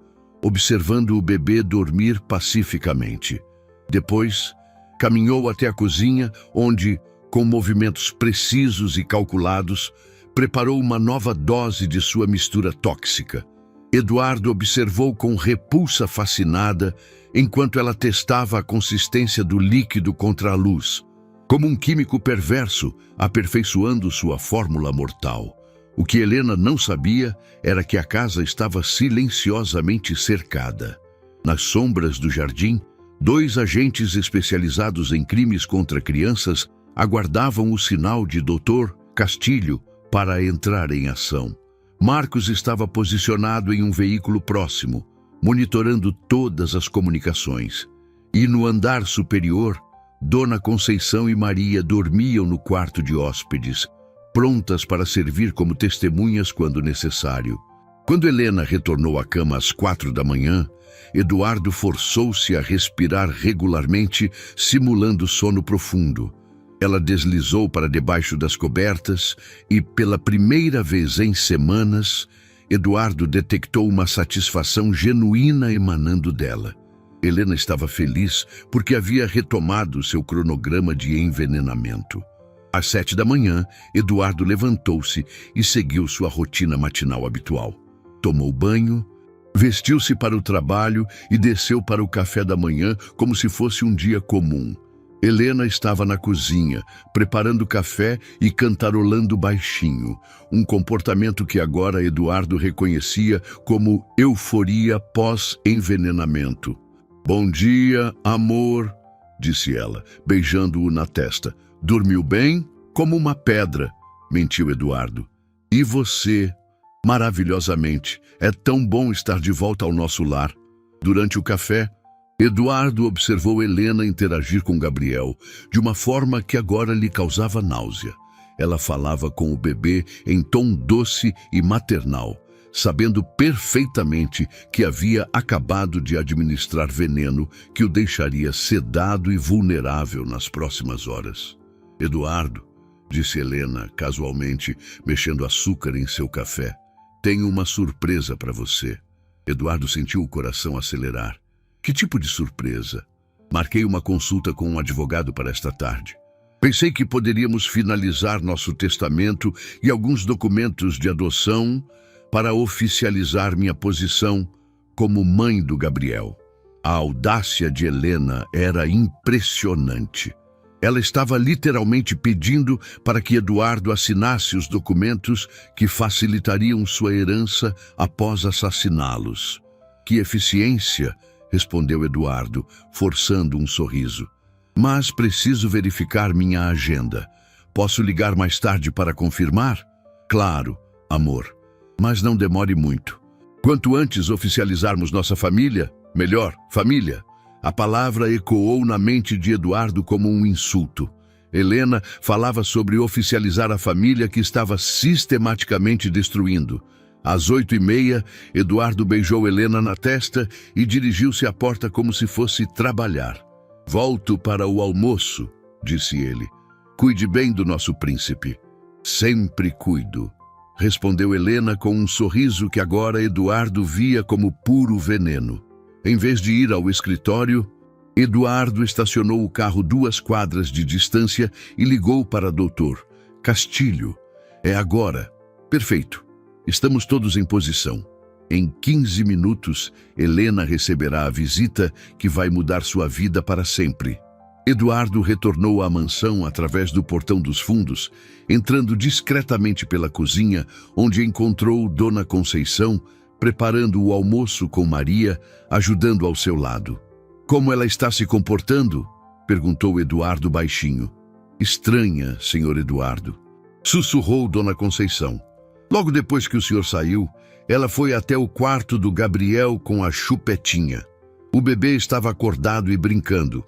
observando o bebê dormir pacificamente. Depois, caminhou até a cozinha, onde, com movimentos precisos e calculados, preparou uma nova dose de sua mistura tóxica. Eduardo observou com repulsa fascinada enquanto ela testava a consistência do líquido contra a luz, como um químico perverso aperfeiçoando sua fórmula mortal. O que Helena não sabia era que a casa estava silenciosamente cercada. Nas sombras do jardim, 2 agentes especializados em crimes contra crianças aguardavam o sinal de Dr. Castilho para entrar em ação. Marcos estava posicionado em um veículo próximo, monitorando todas as comunicações. E no andar superior, Dona Conceição e Maria dormiam no quarto de hóspedes, prontas para servir como testemunhas quando necessário. Quando Helena retornou à cama às 4 da manhã, Eduardo forçou-se a respirar regularmente, simulando sono profundo. Ela deslizou para debaixo das cobertas e, pela primeira vez em semanas, Eduardo detectou uma satisfação genuína emanando dela. Helena estava feliz porque havia retomado seu cronograma de envenenamento. Às 7 da manhã, Eduardo levantou-se e seguiu sua rotina matinal habitual. Tomou banho, vestiu-se para o trabalho e desceu para o café da manhã como se fosse um dia comum. Helena estava na cozinha, preparando café e cantarolando baixinho, um comportamento que agora Eduardo reconhecia como euforia pós-envenenamento. "Bom dia, amor", disse ela, beijando-o na testa. "Dormiu bem? Como uma pedra", mentiu Eduardo. "E você?" "Maravilhosamente. É tão bom estar de volta ao nosso lar." Durante o café, Eduardo observou Helena interagir com Gabriel de uma forma que agora lhe causava náusea. Ela falava com o bebê em tom doce e maternal, sabendo perfeitamente que havia acabado de administrar veneno que o deixaria sedado e vulnerável nas próximas horas. "Eduardo", disse Helena casualmente, mexendo açúcar em seu café, "tenho uma surpresa para você." Eduardo sentiu o coração acelerar. "Que tipo de surpresa?" "Marquei uma consulta com um advogado para esta tarde. Pensei que poderíamos finalizar nosso testamento e alguns documentos de adoção para oficializar minha posição como mãe do Gabriel." A audácia de Helena era impressionante. Ela estava literalmente pedindo para que Eduardo assinasse os documentos que facilitariam sua herança após assassiná-los. "Que eficiência!" respondeu Eduardo, forçando um sorriso. "Mas preciso verificar minha agenda. Posso ligar mais tarde para confirmar?" "Claro, amor. Mas não demore muito. Quanto antes oficializarmos nossa família, melhor, família." A palavra ecoou na mente de Eduardo como um insulto. Helena falava sobre oficializar a família que estava sistematicamente destruindo. Às 8h30, Eduardo beijou Helena na testa e dirigiu-se à porta como se fosse trabalhar. "Volto para o almoço", disse ele. "Cuide bem do nosso príncipe." "Sempre cuido", respondeu Helena com um sorriso que agora Eduardo via como puro veneno. Em vez de ir ao escritório, Eduardo estacionou o carro 2 quadras de distância e ligou para Dr. Castilho. "É agora." "Perfeito. Estamos todos em posição." Em 15 minutos, Helena receberá a visita que vai mudar sua vida para sempre. Eduardo retornou à mansão através do portão dos fundos, entrando discretamente pela cozinha, onde encontrou Dona Conceição preparando o almoço com Maria, ajudando ao seu lado. "Como ela está se comportando?" perguntou Eduardo baixinho. "Estranha, senhor Eduardo", sussurrou Dona Conceição. "Logo depois que o senhor saiu, ela foi até o quarto do Gabriel com a chupetinha. O bebê estava acordado e brincando,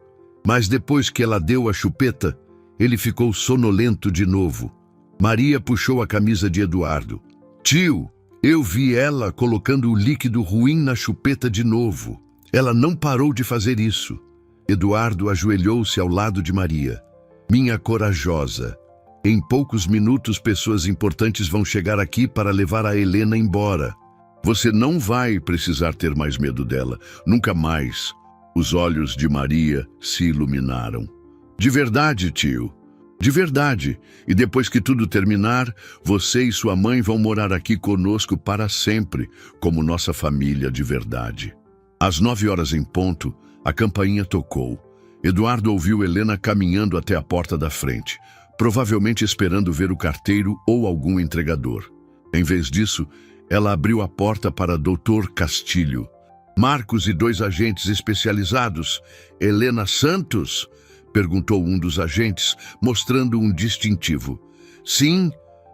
mas depois que ela deu a chupeta, ele ficou sonolento de novo." Maria puxou a camisa de Eduardo. "Tio, eu vi ela colocando o líquido ruim na chupeta de novo. Ela não parou de fazer isso." Eduardo ajoelhou-se ao lado de Maria. "Minha corajosa, em poucos minutos pessoas importantes vão chegar aqui para levar a Helena embora. Você não vai precisar ter mais medo dela, nunca mais. Os olhos de Maria se iluminaram. De verdade, tio. De verdade. E depois que tudo terminar, você e sua mãe vão morar aqui conosco para sempre, como nossa família de verdade. Às 9 horas em ponto, a campainha tocou. Eduardo ouviu Helena caminhando até a porta da frente, provavelmente esperando ver o carteiro ou algum entregador. Em vez disso, ela abriu a porta para Dr. Castilho. Marcos e 2 agentes especializados. Helena Santos? Perguntou um dos agentes, mostrando um distintivo. Sim,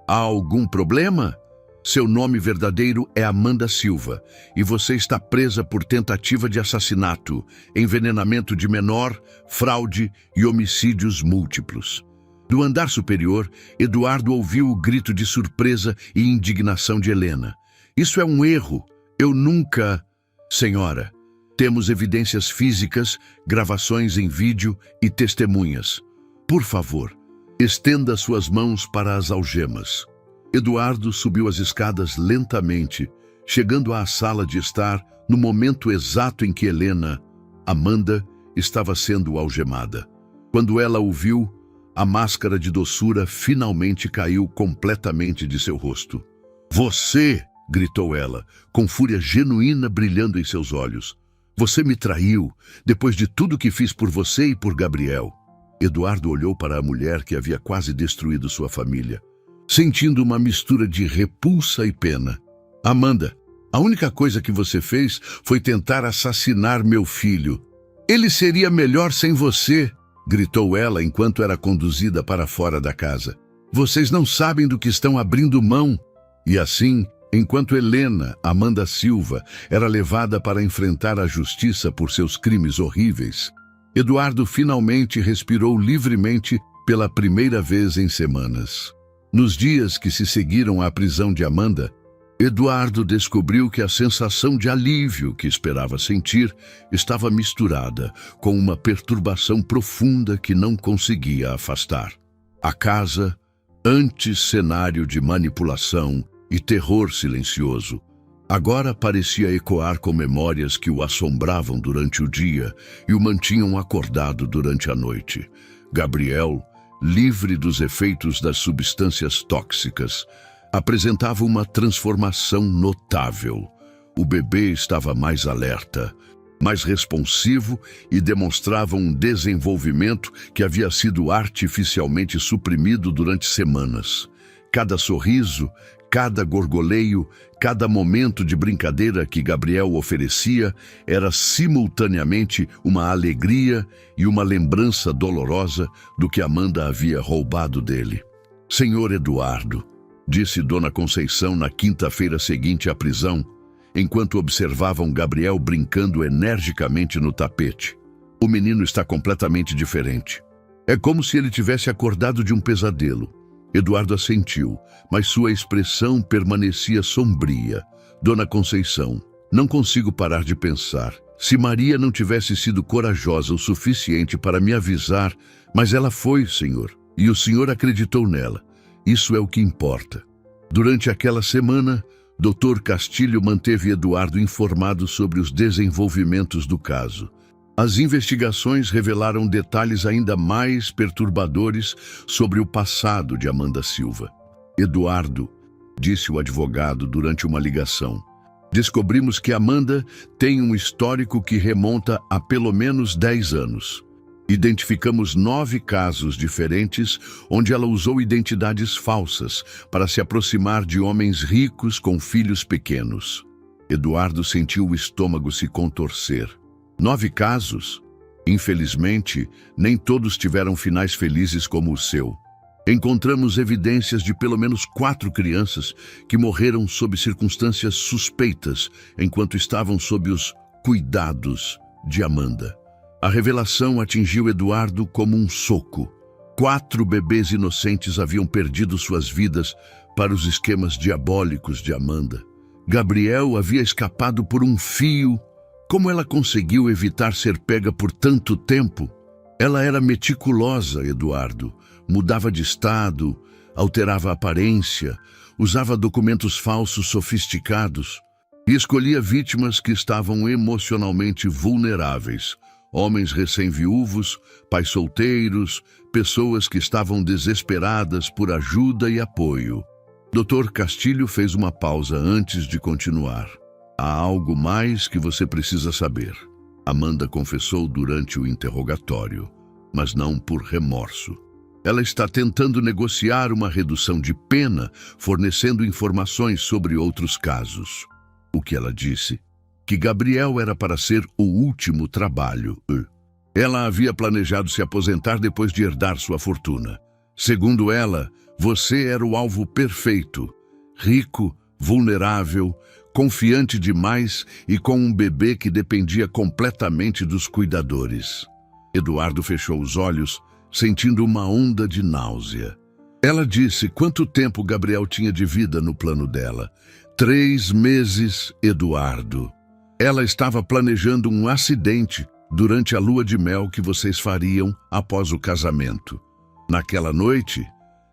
há algum problema? Seu nome verdadeiro é Amanda Silva e você está presa por tentativa de assassinato, envenenamento de menor, fraude e homicídios múltiplos. Do andar superior, Eduardo ouviu o grito de surpresa e indignação de Helena. Isso é um erro. Eu nunca... Senhora, temos evidências físicas, gravações em vídeo e testemunhas. Por favor, estenda suas mãos para as algemas. Eduardo subiu as escadas lentamente, chegando à sala de estar no momento exato em que Helena, Amanda, estava sendo algemada. Quando ela o viu, a máscara de doçura finalmente caiu completamente de seu rosto. Você, gritou ela, com fúria genuína brilhando em seus olhos. Você me traiu, depois de tudo que fiz por você e por Gabriel. Eduardo olhou para a mulher que havia quase destruído sua família, sentindo uma mistura de repulsa e pena. Amanda, a única coisa que você fez foi tentar assassinar meu filho. Ele seria melhor sem você, gritou ela enquanto era conduzida para fora da casa. Vocês não sabem do que estão abrindo mão. E assim, enquanto Helena, Amanda Silva, era levada para enfrentar a justiça por seus crimes horríveis, Eduardo finalmente respirou livremente pela primeira vez em semanas. Nos dias que se seguiram à prisão de Amanda, Eduardo descobriu que a sensação de alívio que esperava sentir estava misturada com uma perturbação profunda que não conseguia afastar. A casa, antes cenário de manipulação e terror silencioso, agora parecia ecoar com memórias que o assombravam durante o dia e o mantinham acordado durante a noite. Gabriel, livre dos efeitos das substâncias tóxicas, apresentava uma transformação notável. O bebê estava mais alerta, mais responsivo e demonstrava um desenvolvimento que havia sido artificialmente suprimido durante semanas. Cada sorriso, cada gorgoleio, cada momento de brincadeira que Gabriel oferecia era simultaneamente uma alegria e uma lembrança dolorosa do que Amanda havia roubado dele. Senhor Eduardo, disse Dona Conceição na quinta-feira seguinte à prisão, enquanto observavam Gabriel brincando energicamente no tapete. O menino está completamente diferente. É como se ele tivesse acordado de um pesadelo. Eduardo assentiu, mas sua expressão permanecia sombria. Dona Conceição, não consigo parar de pensar. Se Maria não tivesse sido corajosa o suficiente para me avisar, mas ela foi, senhor, e o senhor acreditou nela. Isso é o que importa. Durante aquela semana, Dr. Castilho manteve Eduardo informado sobre os desenvolvimentos do caso. As investigações revelaram detalhes ainda mais perturbadores sobre o passado de Amanda Silva. Eduardo, disse o advogado durante uma ligação, descobrimos que Amanda tem um histórico que remonta a pelo menos 10 anos. Identificamos 9 casos diferentes onde ela usou identidades falsas para se aproximar de homens ricos com filhos pequenos. Eduardo sentiu o estômago se contorcer. 9 casos? Infelizmente, nem todos tiveram finais felizes como o seu. Encontramos evidências de pelo menos 4 crianças que morreram sob circunstâncias suspeitas enquanto estavam sob os cuidados de Amanda. A revelação atingiu Eduardo como um soco. 4 bebês inocentes haviam perdido suas vidas para os esquemas diabólicos de Amanda. Gabriel havia escapado por um fio. Como ela conseguiu evitar ser pega por tanto tempo? Ela era meticulosa, Eduardo. Mudava de estado, alterava a aparência, usava documentos falsos sofisticados. E escolhia vítimas que estavam emocionalmente vulneráveis, homens recém-viúvos, pais solteiros, pessoas que estavam desesperadas por ajuda e apoio. Dr. Castilho fez uma pausa antes de continuar. Há algo mais que você precisa saber, Amanda confessou durante o interrogatório, mas não por remorso. Ela está tentando negociar uma redução de pena, fornecendo informações sobre outros casos. O que ela disse? Que Gabriel era para ser o último trabalho. Ela havia planejado se aposentar depois de herdar sua fortuna. Segundo ela, você era o alvo perfeito. Rico, vulnerável, confiante demais e com um bebê que dependia completamente dos cuidadores. Eduardo fechou os olhos, sentindo uma onda de náusea. Ela disse quanto tempo Gabriel tinha de vida no plano dela. 3 meses, Eduardo. Ela estava planejando um acidente durante a lua de mel que vocês fariam após o casamento. Naquela noite,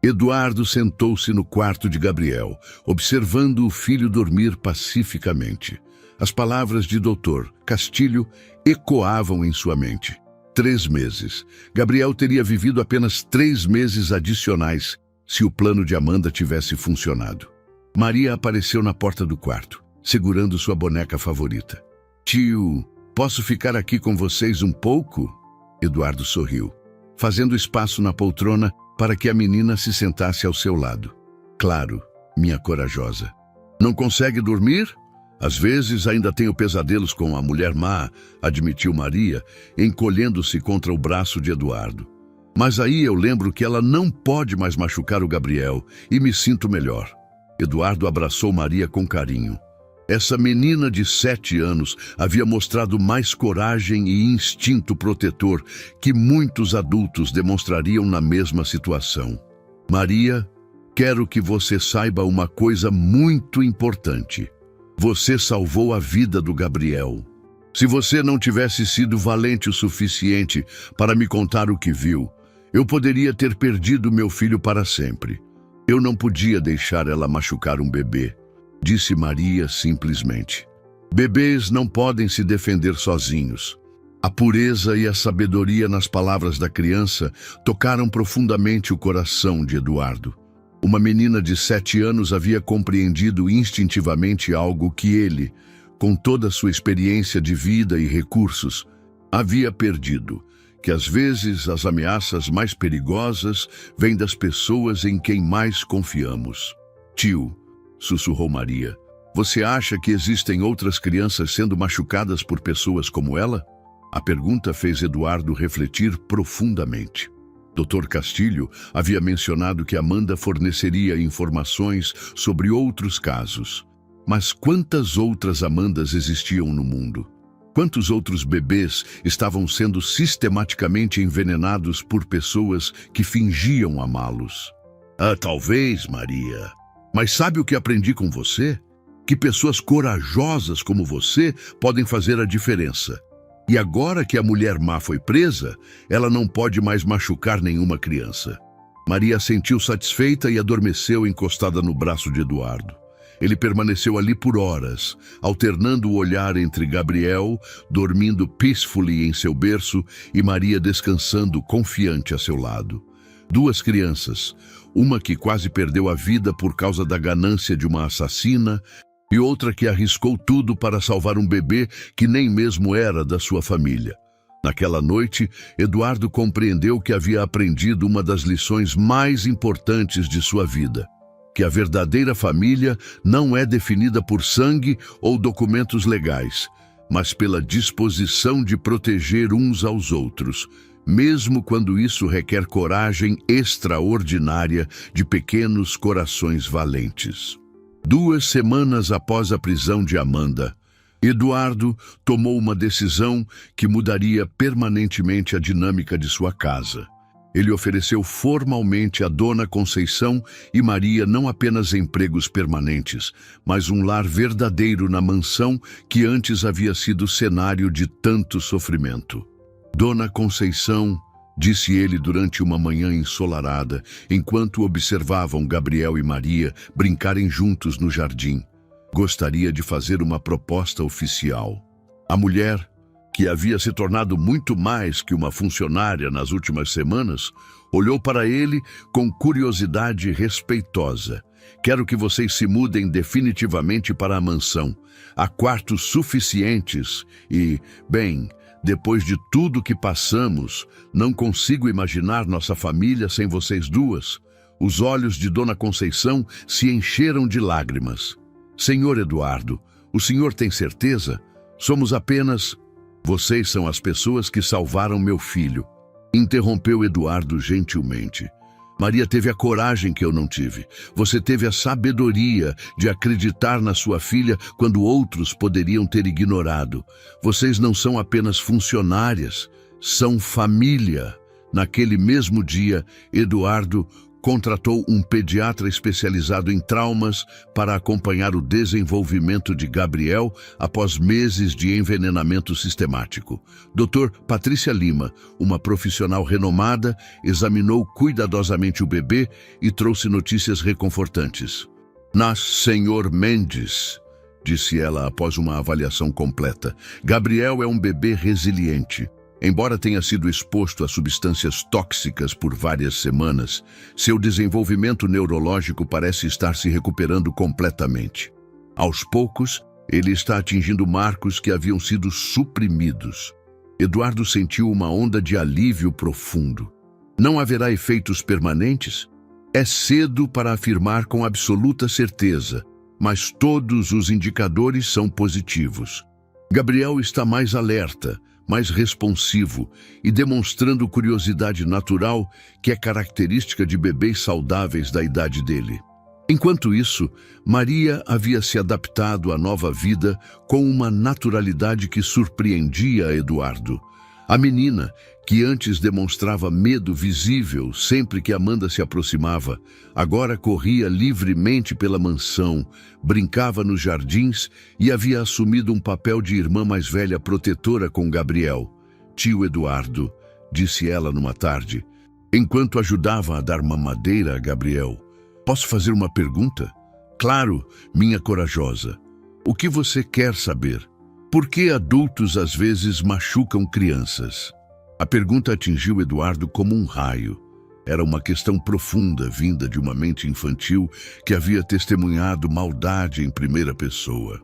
Eduardo sentou-se no quarto de Gabriel, observando o filho dormir pacificamente. As palavras de Dr. Castilho ecoavam em sua mente. 3 meses. Gabriel teria vivido apenas 3 meses adicionais se o plano de Amanda tivesse funcionado. Maria apareceu na porta do quarto, segurando sua boneca favorita. Tio, posso ficar aqui com vocês um pouco? Eduardo sorriu, fazendo espaço na poltrona para que a menina se sentasse ao seu lado. Claro, minha corajosa. Não consegue dormir? Às vezes ainda tenho pesadelos com a mulher má, admitiu Maria, encolhendo-se contra o braço de Eduardo. Mas aí eu lembro que ela não pode mais machucar o Gabriel e me sinto melhor. Eduardo abraçou Maria com carinho. Essa menina de 7 anos havia mostrado mais coragem e instinto protetor que muitos adultos demonstrariam na mesma situação. Maria, quero que você saiba uma coisa muito importante. Você salvou a vida do Gabriel. Se você não tivesse sido valente o suficiente para me contar o que viu, eu poderia ter perdido meu filho para sempre. Eu não podia deixar ela machucar um bebê, disse Maria simplesmente. Bebês não podem se defender sozinhos. A pureza e a sabedoria nas palavras da criança tocaram profundamente o coração de Eduardo. Uma menina de 7 anos havia compreendido instintivamente algo que ele, com toda a sua experiência de vida e recursos, havia perdido, que às vezes as ameaças mais perigosas vêm das pessoas em quem mais confiamos. Tio, sussurrou Maria, você acha que existem outras crianças sendo machucadas por pessoas como ela? A pergunta fez Eduardo refletir profundamente. Dr. Castilho havia mencionado que Amanda forneceria informações sobre outros casos. Mas quantas outras Amandas existiam no mundo? Quantos outros bebês estavam sendo sistematicamente envenenados por pessoas que fingiam amá-los? Talvez, Maria. Mas sabe o que aprendi com você? Que pessoas corajosas como você podem fazer a diferença. E agora que a mulher má foi presa, ela não pode mais machucar nenhuma criança. Maria sentiu satisfeita e adormeceu encostada no braço de Eduardo. Ele permaneceu ali por horas, alternando o olhar entre Gabriel, dormindo peacefully em seu berço, e Maria descansando confiante a seu lado. 2 crianças, uma que quase perdeu a vida por causa da ganância de uma assassina, e outra que arriscou tudo para salvar um bebê que nem mesmo era da sua família. Naquela noite, Eduardo compreendeu que havia aprendido uma das lições mais importantes de sua vida, que a verdadeira família não é definida por sangue ou documentos legais, mas pela disposição de proteger uns aos outros, mesmo quando isso requer coragem extraordinária de pequenos corações valentes. 2 semanas após a prisão de Amanda, Eduardo tomou uma decisão que mudaria permanentemente a dinâmica de sua casa. Ele ofereceu formalmente a Dona Conceição e Maria não apenas empregos permanentes, mas um lar verdadeiro na mansão que antes havia sido cenário de tanto sofrimento. Dona Conceição, disse ele durante uma manhã ensolarada, enquanto observavam Gabriel e Maria brincarem juntos no jardim. Gostaria de fazer uma proposta oficial. A mulher, que havia se tornado muito mais que uma funcionária nas últimas semanas, olhou para ele com curiosidade respeitosa. Quero que vocês se mudem definitivamente para a mansão. Há quartos suficientes e, bem, depois de tudo que passamos, não consigo imaginar nossa família sem vocês duas. Os olhos de Dona Conceição se encheram de lágrimas. Senhor Eduardo, o senhor tem certeza? Somos apenas... Vocês são as pessoas que salvaram meu filho. Interrompeu Eduardo gentilmente. Maria teve a coragem que eu não tive. Você teve a sabedoria de acreditar na sua filha quando outros poderiam ter ignorado. Vocês não são apenas funcionárias, são família. Naquele mesmo dia, Eduardo contratou um pediatra especializado em traumas para acompanhar o desenvolvimento de Gabriel após meses de envenenamento sistemático. Dr. Patrícia Lima, uma profissional renomada, examinou cuidadosamente o bebê e trouxe notícias reconfortantes. Senhor Mendes, disse ela após uma avaliação completa. Gabriel é um bebê resiliente. Embora tenha sido exposto a substâncias tóxicas por várias semanas, seu desenvolvimento neurológico parece estar se recuperando completamente. Aos poucos, ele está atingindo marcos que haviam sido suprimidos. Eduardo sentiu uma onda de alívio profundo. Não haverá efeitos permanentes? É cedo para afirmar com absoluta certeza, mas todos os indicadores são positivos. Gabriel está mais alerta, mais responsivo e demonstrando curiosidade natural que é característica de bebês saudáveis da idade dele. Enquanto isso, Maria havia se adaptado à nova vida com uma naturalidade que surpreendia Eduardo. A menina, que antes demonstrava medo visível sempre que Amanda se aproximava, agora corria livremente pela mansão, brincava nos jardins e havia assumido um papel de irmã mais velha protetora com Gabriel. Tio Eduardo, disse ela numa tarde, enquanto ajudava a dar mamadeira a Gabriel. Posso fazer uma pergunta? Claro, minha corajosa. O que você quer saber? Por que adultos às vezes machucam crianças? A pergunta atingiu Eduardo como um raio. Era uma questão profunda vinda de uma mente infantil que havia testemunhado maldade em primeira pessoa.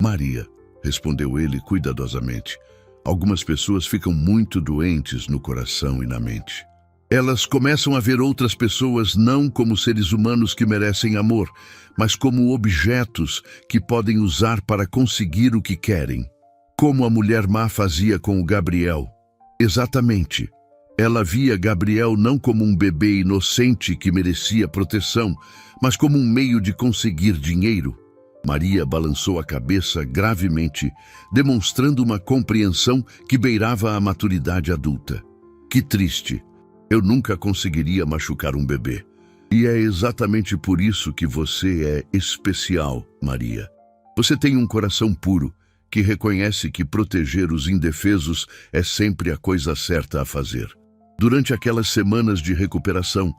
Maria, respondeu ele cuidadosamente. Algumas pessoas ficam muito doentes no coração e na mente. Elas começam a ver outras pessoas não como seres humanos que merecem amor, mas como objetos que podem usar para conseguir o que querem. Como a mulher má fazia com o Gabriel. Exatamente. Ela via Gabriel não como um bebê inocente que merecia proteção, mas como um meio de conseguir dinheiro. Maria balançou a cabeça gravemente, demonstrando uma compreensão que beirava a maturidade adulta. Que triste. Eu nunca conseguiria machucar um bebê. E é exatamente por isso que você é especial, Maria. Você tem um coração puro, que reconhece que proteger os indefesos é sempre a coisa certa a fazer. Durante aquelas semanas de recuperação,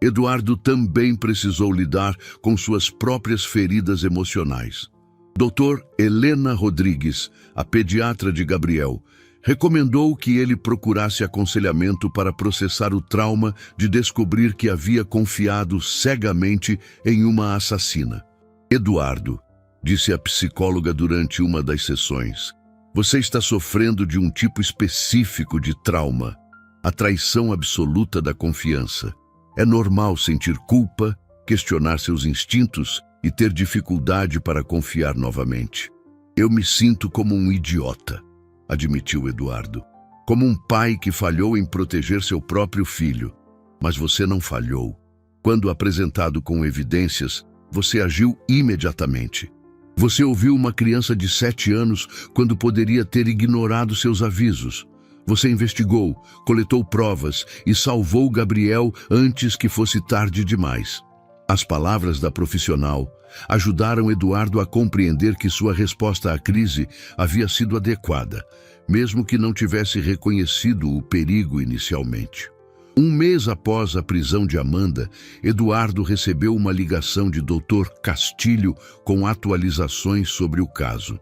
Eduardo também precisou lidar com suas próprias feridas emocionais. Dr. Helena Rodrigues, a pediatra de Gabriel, recomendou que ele procurasse aconselhamento para processar o trauma de descobrir que havia confiado cegamente em uma assassina. Eduardo, disse a psicóloga durante uma das sessões, você está sofrendo de um tipo específico de trauma, a traição absoluta da confiança. É normal sentir culpa, questionar seus instintos e ter dificuldade para confiar novamente. Eu me sinto como um idiota, admitiu Eduardo, como um pai que falhou em proteger seu próprio filho. Mas você não falhou. Quando apresentado com evidências, você agiu imediatamente. Você ouviu uma criança de 7 anos quando poderia ter ignorado seus avisos. Você investigou, coletou provas e salvou Gabriel antes que fosse tarde demais. As palavras da profissional ajudaram Eduardo a compreender que sua resposta à crise havia sido adequada, mesmo que não tivesse reconhecido o perigo inicialmente. Um mês após a prisão de Amanda, Eduardo recebeu uma ligação de Dr. Castilho com atualizações sobre o caso.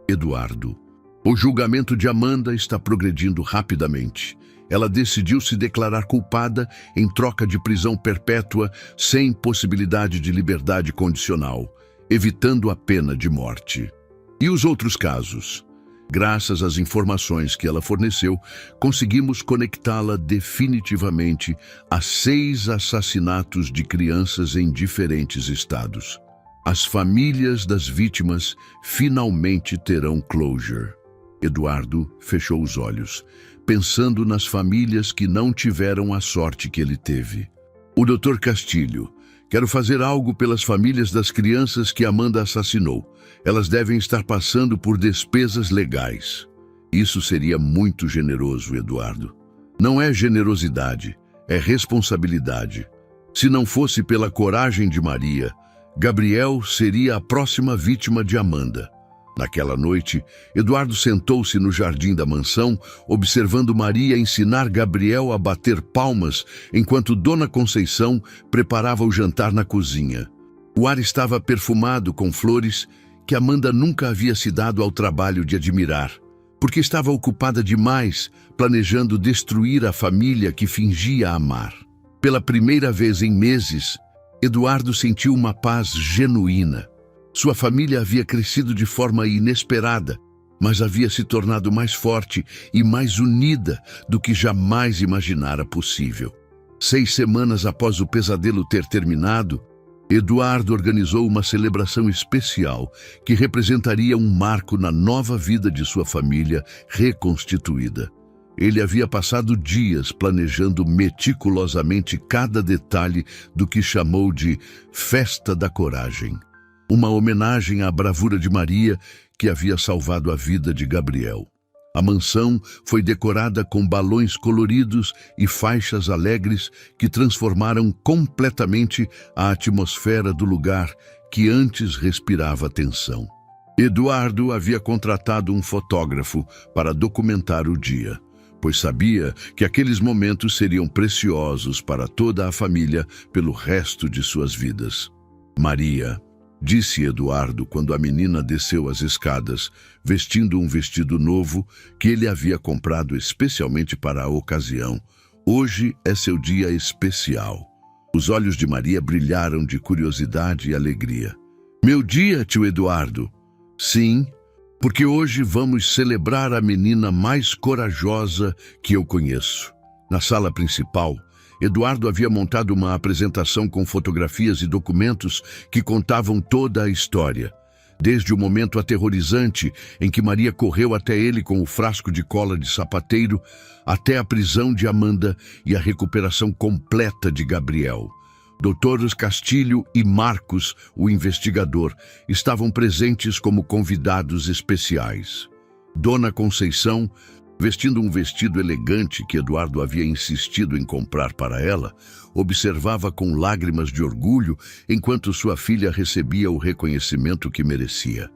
Eduardo: o julgamento de Amanda está progredindo rapidamente. Ela decidiu se declarar culpada em troca de prisão perpétua sem possibilidade de liberdade condicional, evitando a pena de morte. E os outros casos? Graças às informações que ela forneceu, conseguimos conectá-la definitivamente a 6 assassinatos de crianças em diferentes estados. As famílias das vítimas finalmente terão closure. Eduardo fechou os olhos, pensando nas famílias que não tiveram a sorte que ele teve. O Dr. Castilho: quero fazer algo pelas famílias das crianças que Amanda assassinou. Elas devem estar passando por despesas legais. Isso seria muito generoso, Eduardo. Não é generosidade, é responsabilidade. Se não fosse pela coragem de Maria, Gabriel seria a próxima vítima de Amanda. Naquela noite, Eduardo sentou-se no jardim da mansão, observando Maria ensinar Gabriel a bater palmas enquanto Dona Conceição preparava o jantar na cozinha. O ar estava perfumado com flores que Amanda nunca havia se dado ao trabalho de admirar, porque estava ocupada demais planejando destruir a família que fingia amar. Pela primeira vez em meses, Eduardo sentiu uma paz genuína. Sua família havia crescido de forma inesperada, mas havia se tornado mais forte e mais unida do que jamais imaginara possível. 6 semanas após o pesadelo ter terminado, Eduardo organizou uma celebração especial que representaria um marco na nova vida de sua família reconstituída. Ele havia passado dias planejando meticulosamente cada detalhe do que chamou de Festa da Coragem. Uma homenagem à bravura de Maria, que havia salvado a vida de Gabriel. A mansão foi decorada com balões coloridos e faixas alegres que transformaram completamente a atmosfera do lugar que antes respirava tensão. Eduardo havia contratado um fotógrafo para documentar o dia, pois sabia que aqueles momentos seriam preciosos para toda a família pelo resto de suas vidas. Maria, disse Eduardo quando a menina desceu as escadas, vestindo um vestido novo que ele havia comprado especialmente para a ocasião. Hoje é seu dia especial. Os olhos de Maria brilharam de curiosidade e alegria. Meu dia, tio Eduardo? Sim, porque hoje vamos celebrar a menina mais corajosa que eu conheço. Na sala principal, Eduardo havia montado uma apresentação com fotografias e documentos que contavam toda a história, desde o momento aterrorizante em que Maria correu até ele com o frasco de cola de sapateiro, até a prisão de Amanda e a recuperação completa de Gabriel. Doutores Castilho e Marcos, o investigador, estavam presentes como convidados especiais. Dona Conceição, vestindo um vestido elegante que Eduardo havia insistido em comprar para ela, observava com lágrimas de orgulho enquanto sua filha recebia o reconhecimento que merecia.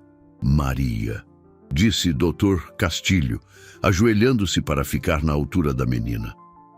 Maria, disse Dr. Castilho, ajoelhando-se para ficar na altura da menina.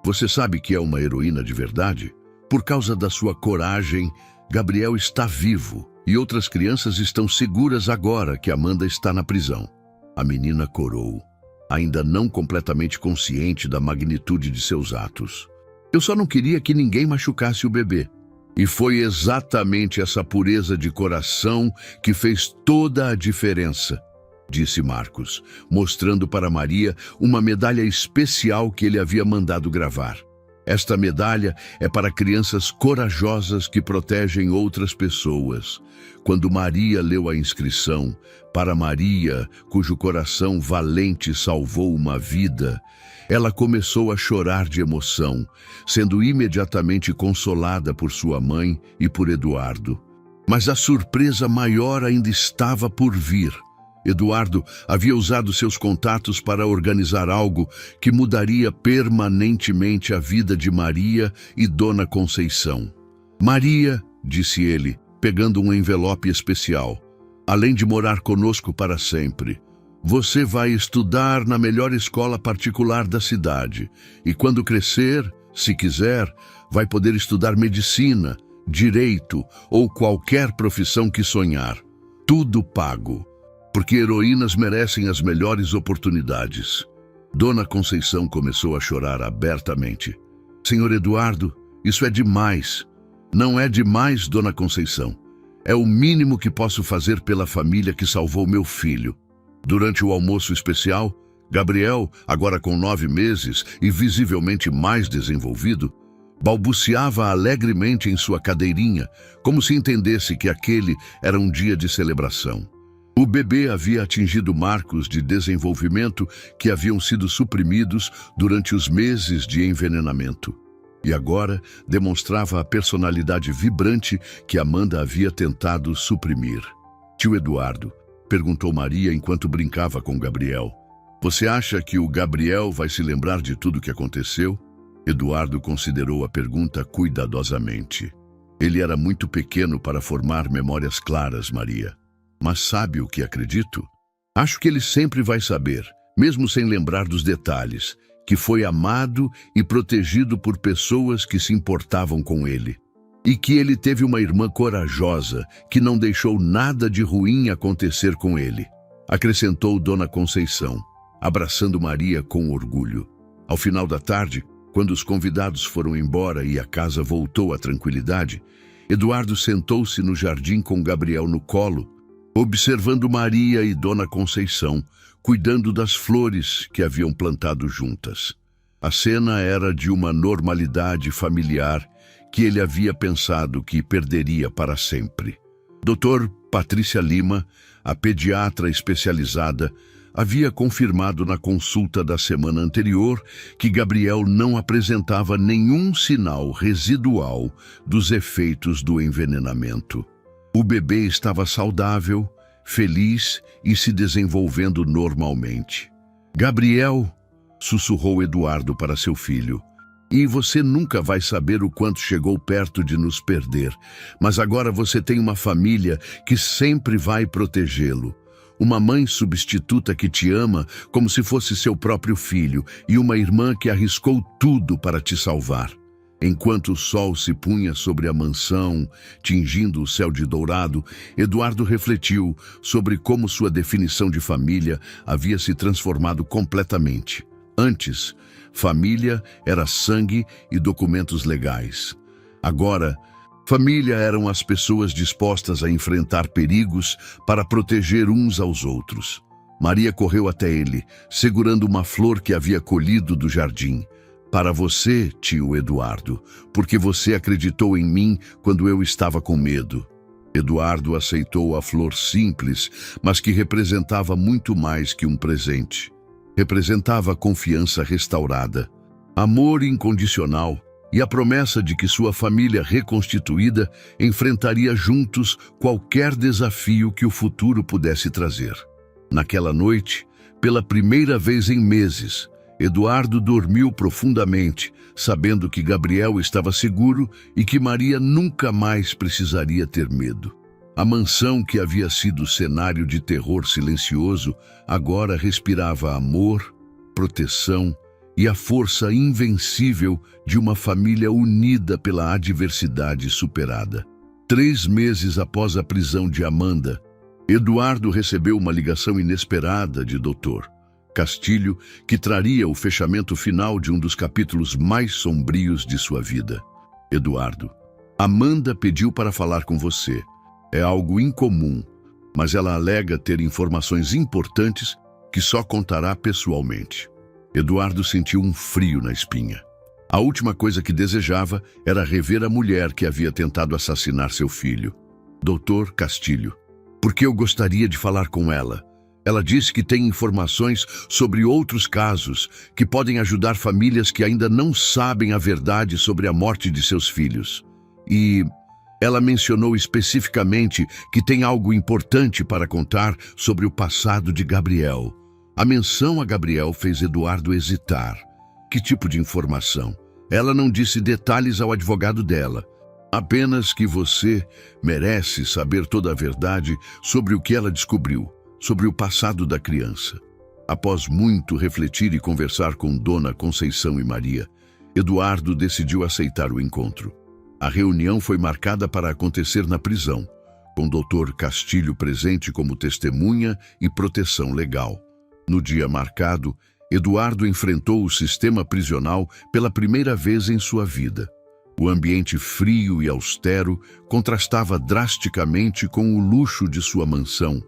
Você sabe que é uma heroína de verdade? Por causa da sua coragem, Gabriel está vivo e outras crianças estão seguras agora que Amanda está na prisão. A menina corou, ainda não completamente consciente da magnitude de seus atos. Eu só não queria que ninguém machucasse o bebê. E foi exatamente essa pureza de coração que fez toda a diferença, disse Marcos, mostrando para Maria uma medalha especial que ele havia mandado gravar. Esta medalha é para crianças corajosas que protegem outras pessoas. Quando Maria leu a inscrição, para Maria, cujo coração valente salvou uma vida, ela começou a chorar de emoção, sendo imediatamente consolada por sua mãe e por Eduardo. Mas a surpresa maior ainda estava por vir. Eduardo havia usado seus contatos para organizar algo que mudaria permanentemente a vida de Maria e Dona Conceição. Maria, disse ele, pegando um envelope especial, além de morar conosco para sempre, você vai estudar na melhor escola particular da cidade e, quando crescer, Se quiser, vai poder estudar medicina, direito ou qualquer profissão que sonhar. Tudo pago, porque heroínas merecem as melhores oportunidades. Dona Conceição começou a chorar abertamente. Senhor Eduardo, isso é demais. Não é demais, Dona Conceição. É o mínimo que posso fazer pela família que salvou meu filho. Durante o almoço especial, Gabriel, agora com 9 meses e visivelmente mais desenvolvido, balbuciava alegremente em sua cadeirinha, como se entendesse que aquele era um dia de celebração. O bebê havia atingido marcos de desenvolvimento que haviam sido suprimidos durante os meses de envenenamento. E agora demonstrava a personalidade vibrante que Amanda havia tentado suprimir. Tio Eduardo, perguntou Maria enquanto brincava com Gabriel. Você acha que o Gabriel vai se lembrar de tudo o que aconteceu? Eduardo considerou a pergunta cuidadosamente. Ele era muito pequeno para formar memórias claras, Maria. Mas sabe o que acredito? Acho que ele sempre vai saber, mesmo sem lembrar dos detalhes, que foi amado e protegido por pessoas que se importavam com ele. E que ele teve uma irmã corajosa que não deixou nada de ruim acontecer com ele. Acrescentou Dona Conceição, abraçando Maria com orgulho. Ao final da tarde, quando os convidados foram embora e a casa voltou à tranquilidade, Eduardo sentou-se no jardim com Gabriel no colo, observando Maria e Dona Conceição, cuidando das flores que haviam plantado juntas. A cena era de uma normalidade familiar que ele havia pensado que perderia para sempre. Dr. Patrícia Lima, a pediatra especializada, havia confirmado na consulta da semana anterior que Gabriel não apresentava nenhum sinal residual dos efeitos do envenenamento. O bebê estava saudável, feliz e se desenvolvendo normalmente. Gabriel, sussurrou Eduardo para seu filho, e você nunca vai saber o quanto chegou perto de nos perder, mas agora você tem uma família que sempre vai protegê-lo. Uma mãe substituta que te ama como se fosse seu próprio filho e uma irmã que arriscou tudo para te salvar. Enquanto o sol se punha sobre a mansão, tingindo o céu de dourado, Eduardo refletiu sobre como sua definição de família havia se transformado completamente. Antes, família era sangue e documentos legais. Agora, família eram as pessoas dispostas a enfrentar perigos para proteger uns aos outros. Maria correu até ele, segurando uma flor que havia colhido do jardim. Para você, tio Eduardo, porque você acreditou em mim quando eu estava com medo. Eduardo aceitou a flor simples, mas que representava muito mais que um presente. Representava confiança restaurada, amor incondicional e a promessa de que sua família reconstituída enfrentaria juntos qualquer desafio que o futuro pudesse trazer. Naquela noite, pela primeira vez em meses, Eduardo dormiu profundamente, sabendo que Gabriel estava seguro e que Maria nunca mais precisaria ter medo. A mansão que havia sido cenário de terror silencioso agora respirava amor, proteção e a força invencível de uma família unida pela adversidade superada. 3 meses após a prisão de Amanda, Eduardo recebeu uma ligação inesperada de Dr. Castilho, que traria o fechamento final de um dos capítulos mais sombrios de sua vida. Eduardo, Amanda pediu para falar com você. É algo incomum, mas ela alega ter informações importantes que só contará pessoalmente. Eduardo sentiu um frio na espinha. A última coisa que desejava era rever a mulher que havia tentado assassinar seu filho. Dr. Castilho, porque eu gostaria de falar com ela. Ela disse que tem informações sobre outros casos que podem ajudar famílias que ainda não sabem a verdade sobre a morte de seus filhos. E ela mencionou especificamente que tem algo importante para contar sobre o passado de Gabriel. A menção a Gabriel fez Eduardo hesitar. Que tipo de informação? Ela não disse detalhes ao advogado dela. Apenas que você merece saber toda a verdade sobre o que ela descobriu, sobre o passado da criança. Após muito refletir e conversar com Dona Conceição e Maria, Eduardo decidiu aceitar o encontro. A reunião foi marcada para acontecer na prisão, com o Dr. Castilho presente como testemunha e proteção legal. No dia marcado, Eduardo enfrentou o sistema prisional pela primeira vez em sua vida. O ambiente frio e austero contrastava drasticamente com o luxo de sua mansão,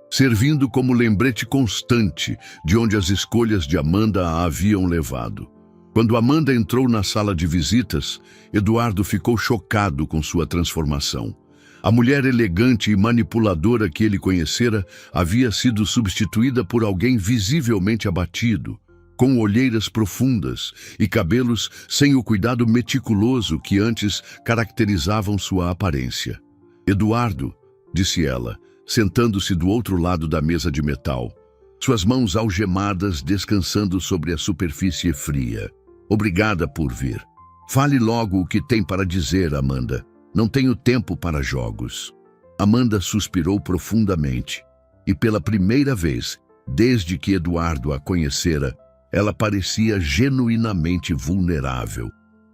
servindo como lembrete constante de onde as escolhas de Amanda a haviam levado. Quando Amanda entrou na sala de visitas, Eduardo ficou chocado com sua transformação. A mulher elegante e manipuladora que ele conhecera havia sido substituída por alguém visivelmente abatido, com olheiras profundas e cabelos sem o cuidado meticuloso que antes caracterizavam sua aparência. "Eduardo", disse ela, sentando-se do outro lado da mesa de metal, suas mãos algemadas descansando sobre a superfície fria. "Obrigada por vir. Fale logo o que tem para dizer, Amanda. Não tenho tempo para jogos." Amanda suspirou profundamente, e pela primeira vez, desde que Eduardo a conhecera, ela parecia genuinamente vulnerável.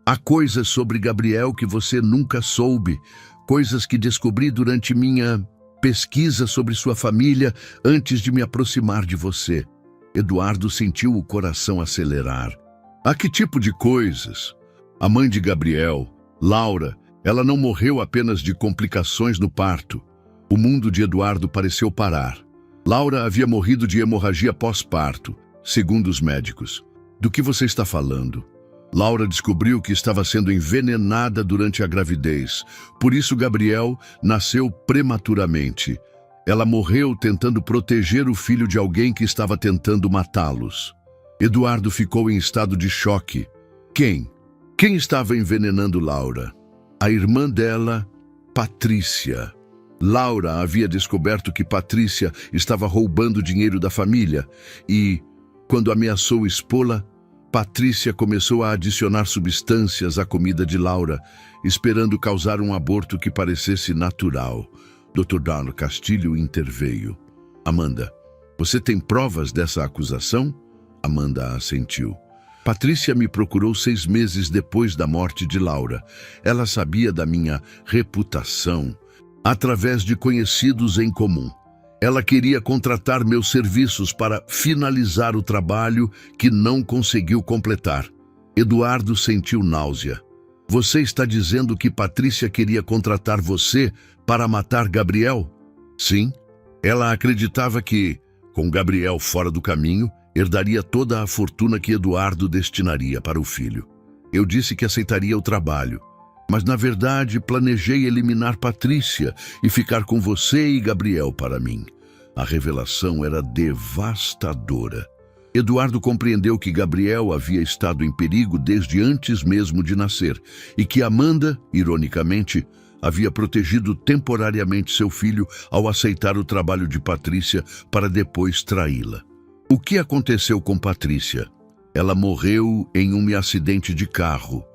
"Há coisas sobre Gabriel que você nunca soube, coisas que descobri durante minha pesquisa sobre sua família antes de me aproximar de você." Eduardo sentiu o coração acelerar. "A que tipo de coisas?" A mãe de Gabriel, Laura, ela não morreu apenas de complicações no parto. O mundo de Eduardo pareceu parar. Laura havia morrido de hemorragia pós-parto, segundo os médicos. "Do que você está falando?" Laura descobriu que estava sendo envenenada durante a gravidez. Por isso Gabriel nasceu prematuramente. Ela morreu tentando proteger o filho de alguém que estava tentando matá-los. Eduardo ficou em estado de choque. Quem? Quem estava envenenando Laura? A irmã dela, Patrícia. Laura havia descoberto que Patrícia estava roubando dinheiro da família e, quando ameaçou expô-la, Patrícia começou a adicionar substâncias à comida de Laura, esperando causar um aborto que parecesse natural. Dr. Dr. Castilho interveio. "Amanda, você tem provas dessa acusação?" Amanda assentiu. "Patrícia me procurou 6 meses depois da morte de Laura. Ela sabia da minha reputação, através de conhecidos em comum. Ela queria contratar meus serviços para finalizar o trabalho que não conseguiu completar." Eduardo sentiu náusea. "Você está dizendo que Patrícia queria contratar você para matar Gabriel?" "Sim. Ela acreditava que, com Gabriel fora do caminho, herdaria toda a fortuna que Eduardo destinaria para o filho. Eu disse que aceitaria o trabalho, mas na verdade planejei eliminar Patrícia e ficar com você e Gabriel para mim." A revelação era devastadora. Eduardo compreendeu que Gabriel havia estado em perigo desde antes mesmo de nascer e que Amanda, ironicamente, havia protegido temporariamente seu filho ao aceitar o trabalho de Patrícia para depois traí-la. O que aconteceu com Patrícia? Ela morreu em um acidente de carro,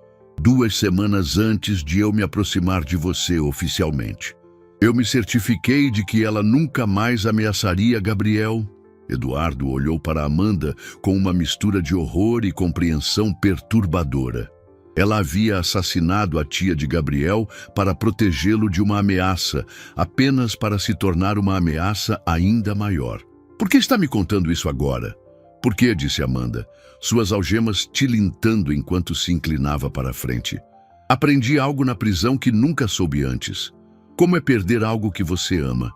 2 semanas antes de eu me aproximar de você oficialmente. Eu me certifiquei de que ela nunca mais ameaçaria Gabriel. Eduardo olhou para Amanda com uma mistura de horror e compreensão perturbadora. Ela havia assassinado a tia de Gabriel para protegê-lo de uma ameaça, apenas para se tornar uma ameaça ainda maior. "Por que está me contando isso agora?" "Por quê?" disse Amanda, suas algemas tilintando enquanto se inclinava para a frente. "Aprendi algo na prisão que nunca soube antes. Como é perder algo que você ama.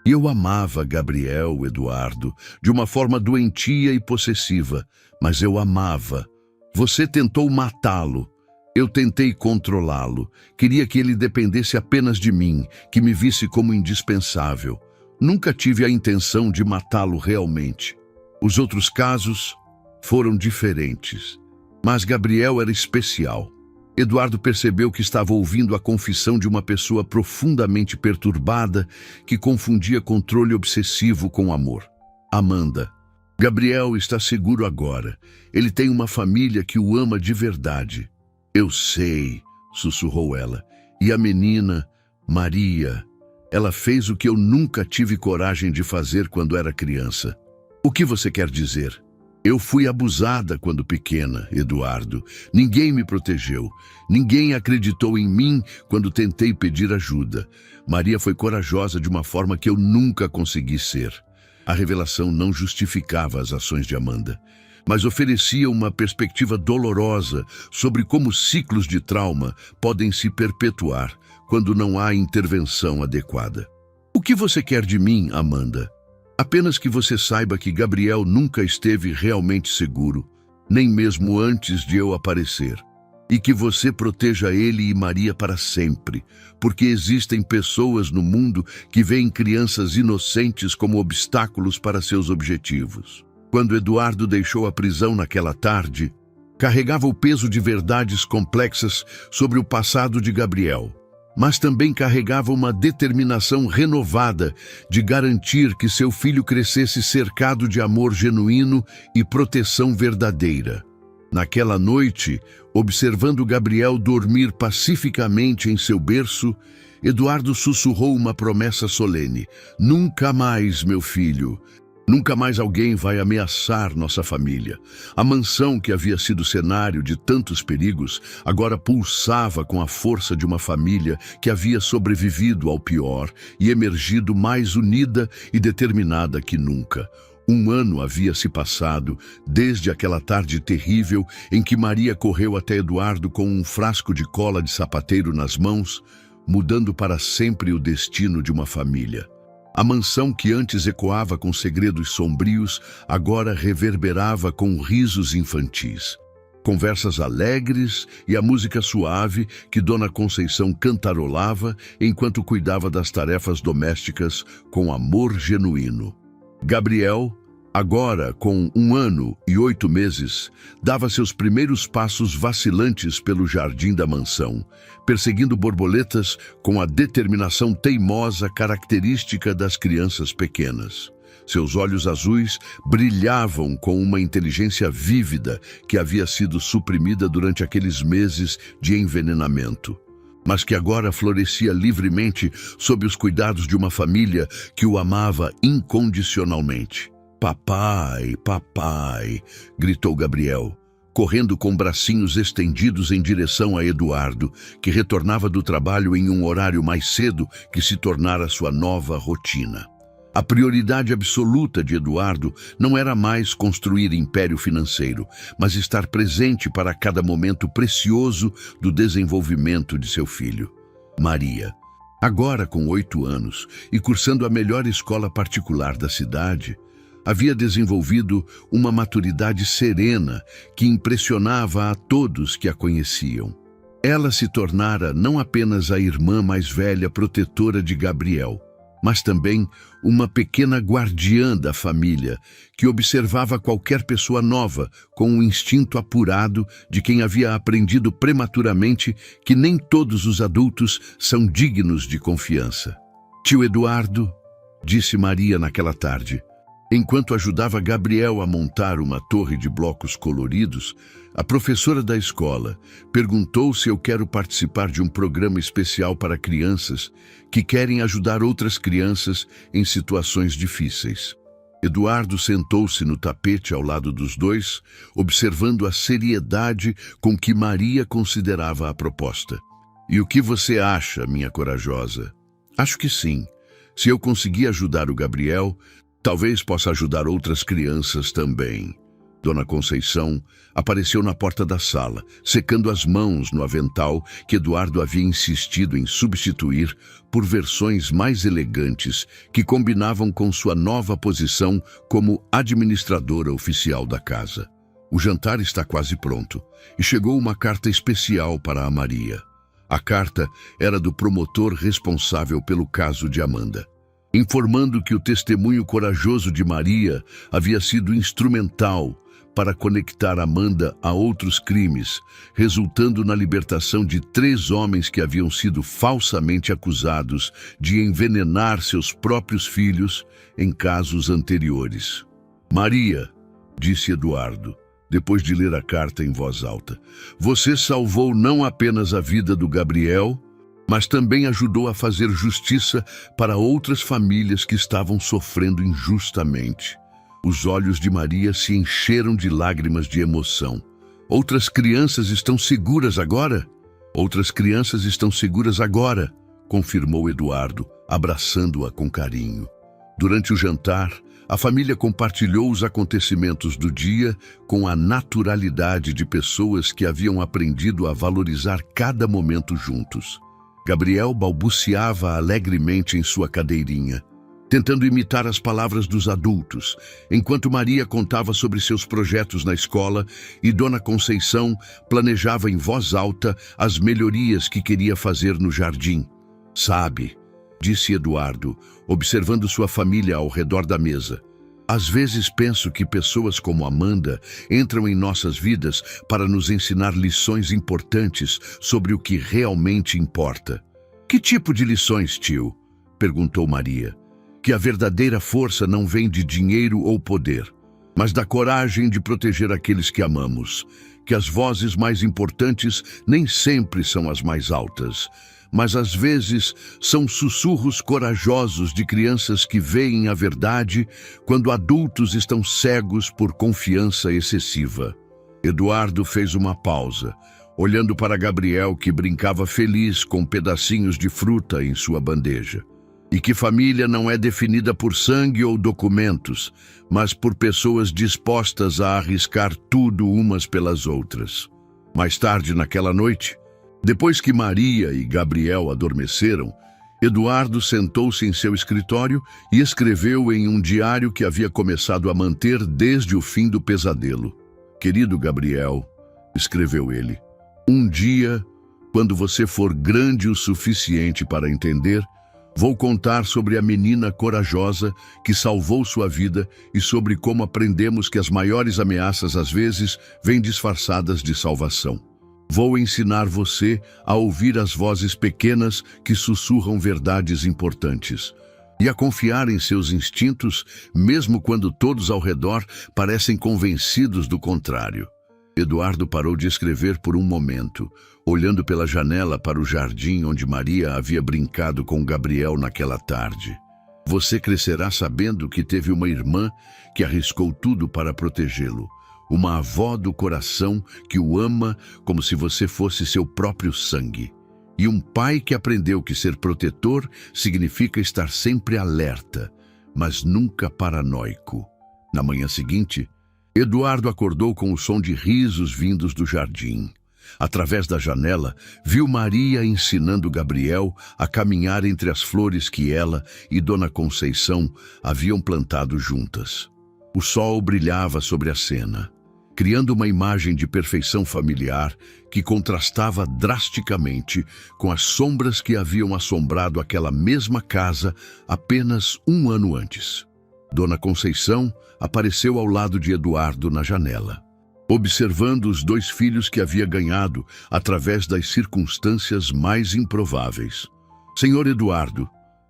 E eu amava Gabriel, Eduardo, de uma forma doentia e possessiva, mas eu amava. Você tentou matá-lo. Eu tentei controlá-lo. Queria que ele dependesse apenas de mim, que me visse como indispensável. Nunca tive a intenção de matá-lo realmente. Os outros casos foram diferentes, mas Gabriel era especial." Eduardo percebeu que estava ouvindo a confissão de uma pessoa profundamente perturbada que confundia controle obsessivo com amor. "Amanda, Gabriel está seguro agora. Ele tem uma família que o ama de verdade." "Eu sei", sussurrou ela. "E a menina, Maria, ela fez o que eu nunca tive coragem de fazer quando era criança." "O que você quer dizer?" Eu fui abusada quando pequena, Eduardo. Ninguém me protegeu. Ninguém acreditou em mim quando tentei pedir ajuda. Maria foi corajosa de uma forma que eu nunca consegui ser. A revelação não justificava as ações de Amanda, mas oferecia uma perspectiva dolorosa sobre como ciclos de trauma podem se perpetuar quando não há intervenção adequada. O que você quer de mim, Amanda? Apenas que você saiba que Gabriel nunca esteve realmente seguro, nem mesmo antes de eu aparecer. E que você proteja ele e Maria para sempre, porque existem pessoas no mundo que veem crianças inocentes como obstáculos para seus objetivos. Quando Eduardo deixou a prisão naquela tarde, carregava o peso de verdades complexas sobre o passado de Gabriel, mas também carregava uma determinação renovada de garantir que seu filho crescesse cercado de amor genuíno e proteção verdadeira. Naquela noite, observando Gabriel dormir pacificamente em seu berço, Eduardo sussurrou uma promessa solene: "Nunca mais, meu filho. Nunca mais alguém vai ameaçar nossa família." A mansão, que havia sido cenário de tantos perigos, agora pulsava com a força de uma família que havia sobrevivido ao pior e emergido mais unida e determinada que nunca. 1 ano havia se passado desde aquela tarde terrível em que Maria correu até Eduardo com um frasco de cola de sapateiro nas mãos, mudando para sempre o destino de uma família. A mansão, que antes ecoava com segredos sombrios, agora reverberava com risos infantis, conversas alegres e a música suave que Dona Conceição cantarolava enquanto cuidava das tarefas domésticas com amor genuíno. Gabriel, agora com 1 ano e 8 meses, dava seus primeiros passos vacilantes pelo jardim da mansão, perseguindo borboletas com a determinação teimosa característica das crianças pequenas. Seus olhos azuis brilhavam com uma inteligência vívida que havia sido suprimida durante aqueles meses de envenenamento, mas que agora florescia livremente sob os cuidados de uma família que o amava incondicionalmente. "Papai, papai", gritou Gabriel, correndo com bracinhos estendidos em direção a Eduardo, que retornava do trabalho em um horário mais cedo que se tornara sua nova rotina. A prioridade absoluta de Eduardo não era mais construir império financeiro, mas estar presente para cada momento precioso do desenvolvimento de seu filho. Maria, agora com 8 anos e cursando a melhor escola particular da cidade, havia desenvolvido uma maturidade serena que impressionava a todos que a conheciam. Ela se tornara não apenas a irmã mais velha protetora de Gabriel, mas também uma pequena guardiã da família que observava qualquer pessoa nova com um instinto apurado de quem havia aprendido prematuramente que nem todos os adultos são dignos de confiança. "Tio Eduardo", disse Maria naquela tarde, enquanto ajudava Gabriel a montar uma torre de blocos coloridos, a professora da escola perguntou se eu quero participar de um programa especial para crianças que querem ajudar outras crianças em situações difíceis. Eduardo sentou-se no tapete ao lado dos dois, observando a seriedade com que Maria considerava a proposta. "E o que você acha, minha corajosa?" "Acho que sim. Se eu conseguir ajudar o Gabriel, talvez possa ajudar outras crianças também." Dona Conceição apareceu na porta da sala, secando as mãos no avental que Eduardo havia insistido em substituir por versões mais elegantes que combinavam com sua nova posição como administradora oficial da casa. "O jantar está quase pronto e chegou uma carta especial para a Maria." A carta era do promotor responsável pelo caso de Amanda, informando que o testemunho corajoso de Maria havia sido instrumental para conectar Amanda a outros crimes, resultando na libertação de 3 homens que haviam sido falsamente acusados de envenenar seus próprios filhos em casos anteriores. "Maria", disse Eduardo, depois de ler a carta em voz alta, "você salvou não apenas a vida do Gabriel, mas também ajudou a fazer justiça para outras famílias que estavam sofrendo injustamente. Os olhos de Maria se encheram de lágrimas de emoção. Outras crianças estão seguras agora? Outras crianças estão seguras agora, confirmou Eduardo, abraçando-a com carinho. Durante o jantar, a família compartilhou os acontecimentos do dia com a naturalidade de pessoas que haviam aprendido a valorizar cada momento juntos. Gabriel balbuciava alegremente em sua cadeirinha, tentando imitar as palavras dos adultos, enquanto Maria contava sobre seus projetos na escola e Dona Conceição planejava em voz alta as melhorias que queria fazer no jardim. Sabe, disse Eduardo, observando sua família ao redor da mesa. Às vezes penso que pessoas como Amanda entram em nossas vidas para nos ensinar lições importantes sobre o que realmente importa. Que tipo de lições, tio? Perguntou Maria. Que a verdadeira força não vem de dinheiro ou poder, mas da coragem de proteger aqueles que amamos. Que as vozes mais importantes nem sempre são as mais altas, mas às vezes são sussurros corajosos de crianças que veem a verdade quando adultos estão cegos por confiança excessiva. Eduardo fez uma pausa, olhando para Gabriel, que brincava feliz com pedacinhos de fruta em sua bandeja. E que família não é definida por sangue ou documentos, mas por pessoas dispostas a arriscar tudo umas pelas outras. Mais tarde naquela noite, depois que Maria e Gabriel adormeceram, Eduardo sentou-se em seu escritório e escreveu em um diário que havia começado a manter desde o fim do pesadelo. Querido Gabriel, escreveu ele, um dia, quando você for grande o suficiente para entender, vou contar sobre a menina corajosa que salvou sua vida e sobre como aprendemos que as maiores ameaças às vezes vêm disfarçadas de salvação. Vou ensinar você a ouvir as vozes pequenas que sussurram verdades importantes e a confiar em seus instintos, mesmo quando todos ao redor parecem convencidos do contrário. Eduardo parou de escrever por um momento, olhando pela janela para o jardim onde Maria havia brincado com Gabriel naquela tarde. Você crescerá sabendo que teve uma irmã que arriscou tudo para protegê-lo. Uma avó do coração que o ama como se você fosse seu próprio sangue. E um pai que aprendeu que ser protetor significa estar sempre alerta, mas nunca paranoico. Na manhã seguinte, Eduardo acordou com o som de risos vindos do jardim. Através da janela, viu Maria ensinando Gabriel a caminhar entre as flores que ela e Dona Conceição haviam plantado juntas. O sol brilhava sobre a cena, criando uma imagem de perfeição familiar que contrastava drasticamente com as sombras que haviam assombrado aquela mesma casa apenas um ano antes. Dona Conceição apareceu ao lado de Eduardo na janela, observando os dois filhos que havia ganhado através das circunstâncias mais improváveis. Senhor Eduardo,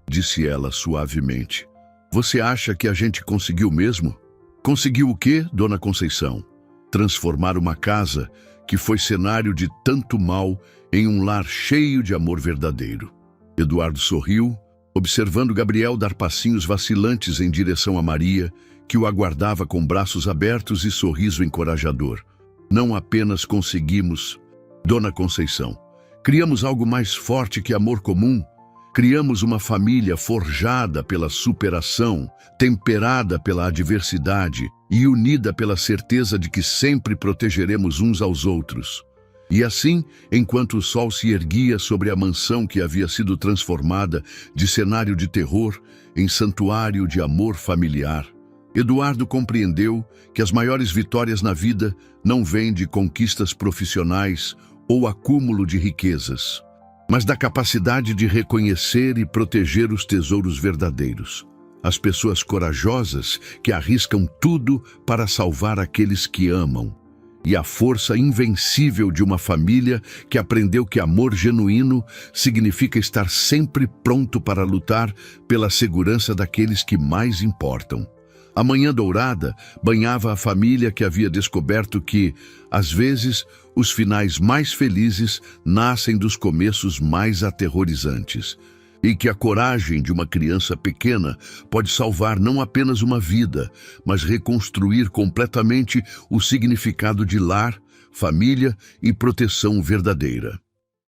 disse ela suavemente, você acha que a gente conseguiu mesmo? Conseguiu o quê, Dona Conceição? Transformar uma casa que foi cenário de tanto mal em um lar cheio de amor verdadeiro. Eduardo sorriu, observando Gabriel dar passinhos vacilantes em direção a Maria, que o aguardava com braços abertos e sorriso encorajador. Não apenas conseguimos, Dona Conceição, criamos algo mais forte que amor comum. Criamos uma família forjada pela superação, temperada pela adversidade e unida pela certeza de que sempre protegeremos uns aos outros. E assim, enquanto o sol se erguia sobre a mansão que havia sido transformada de cenário de terror em santuário de amor familiar, Eduardo compreendeu que as maiores vitórias na vida não vêm de conquistas profissionais ou acúmulo de riquezas, mas da capacidade de reconhecer e proteger os tesouros verdadeiros. As pessoas corajosas que arriscam tudo para salvar aqueles que amam. E a força invencível de uma família que aprendeu que amor genuíno significa estar sempre pronto para lutar pela segurança daqueles que mais importam. A manhã dourada banhava a família que havia descoberto que, às vezes, os finais mais felizes nascem dos começos mais aterrorizantes. E que a coragem de uma criança pequena pode salvar não apenas uma vida, mas reconstruir completamente o significado de lar, família e proteção verdadeira.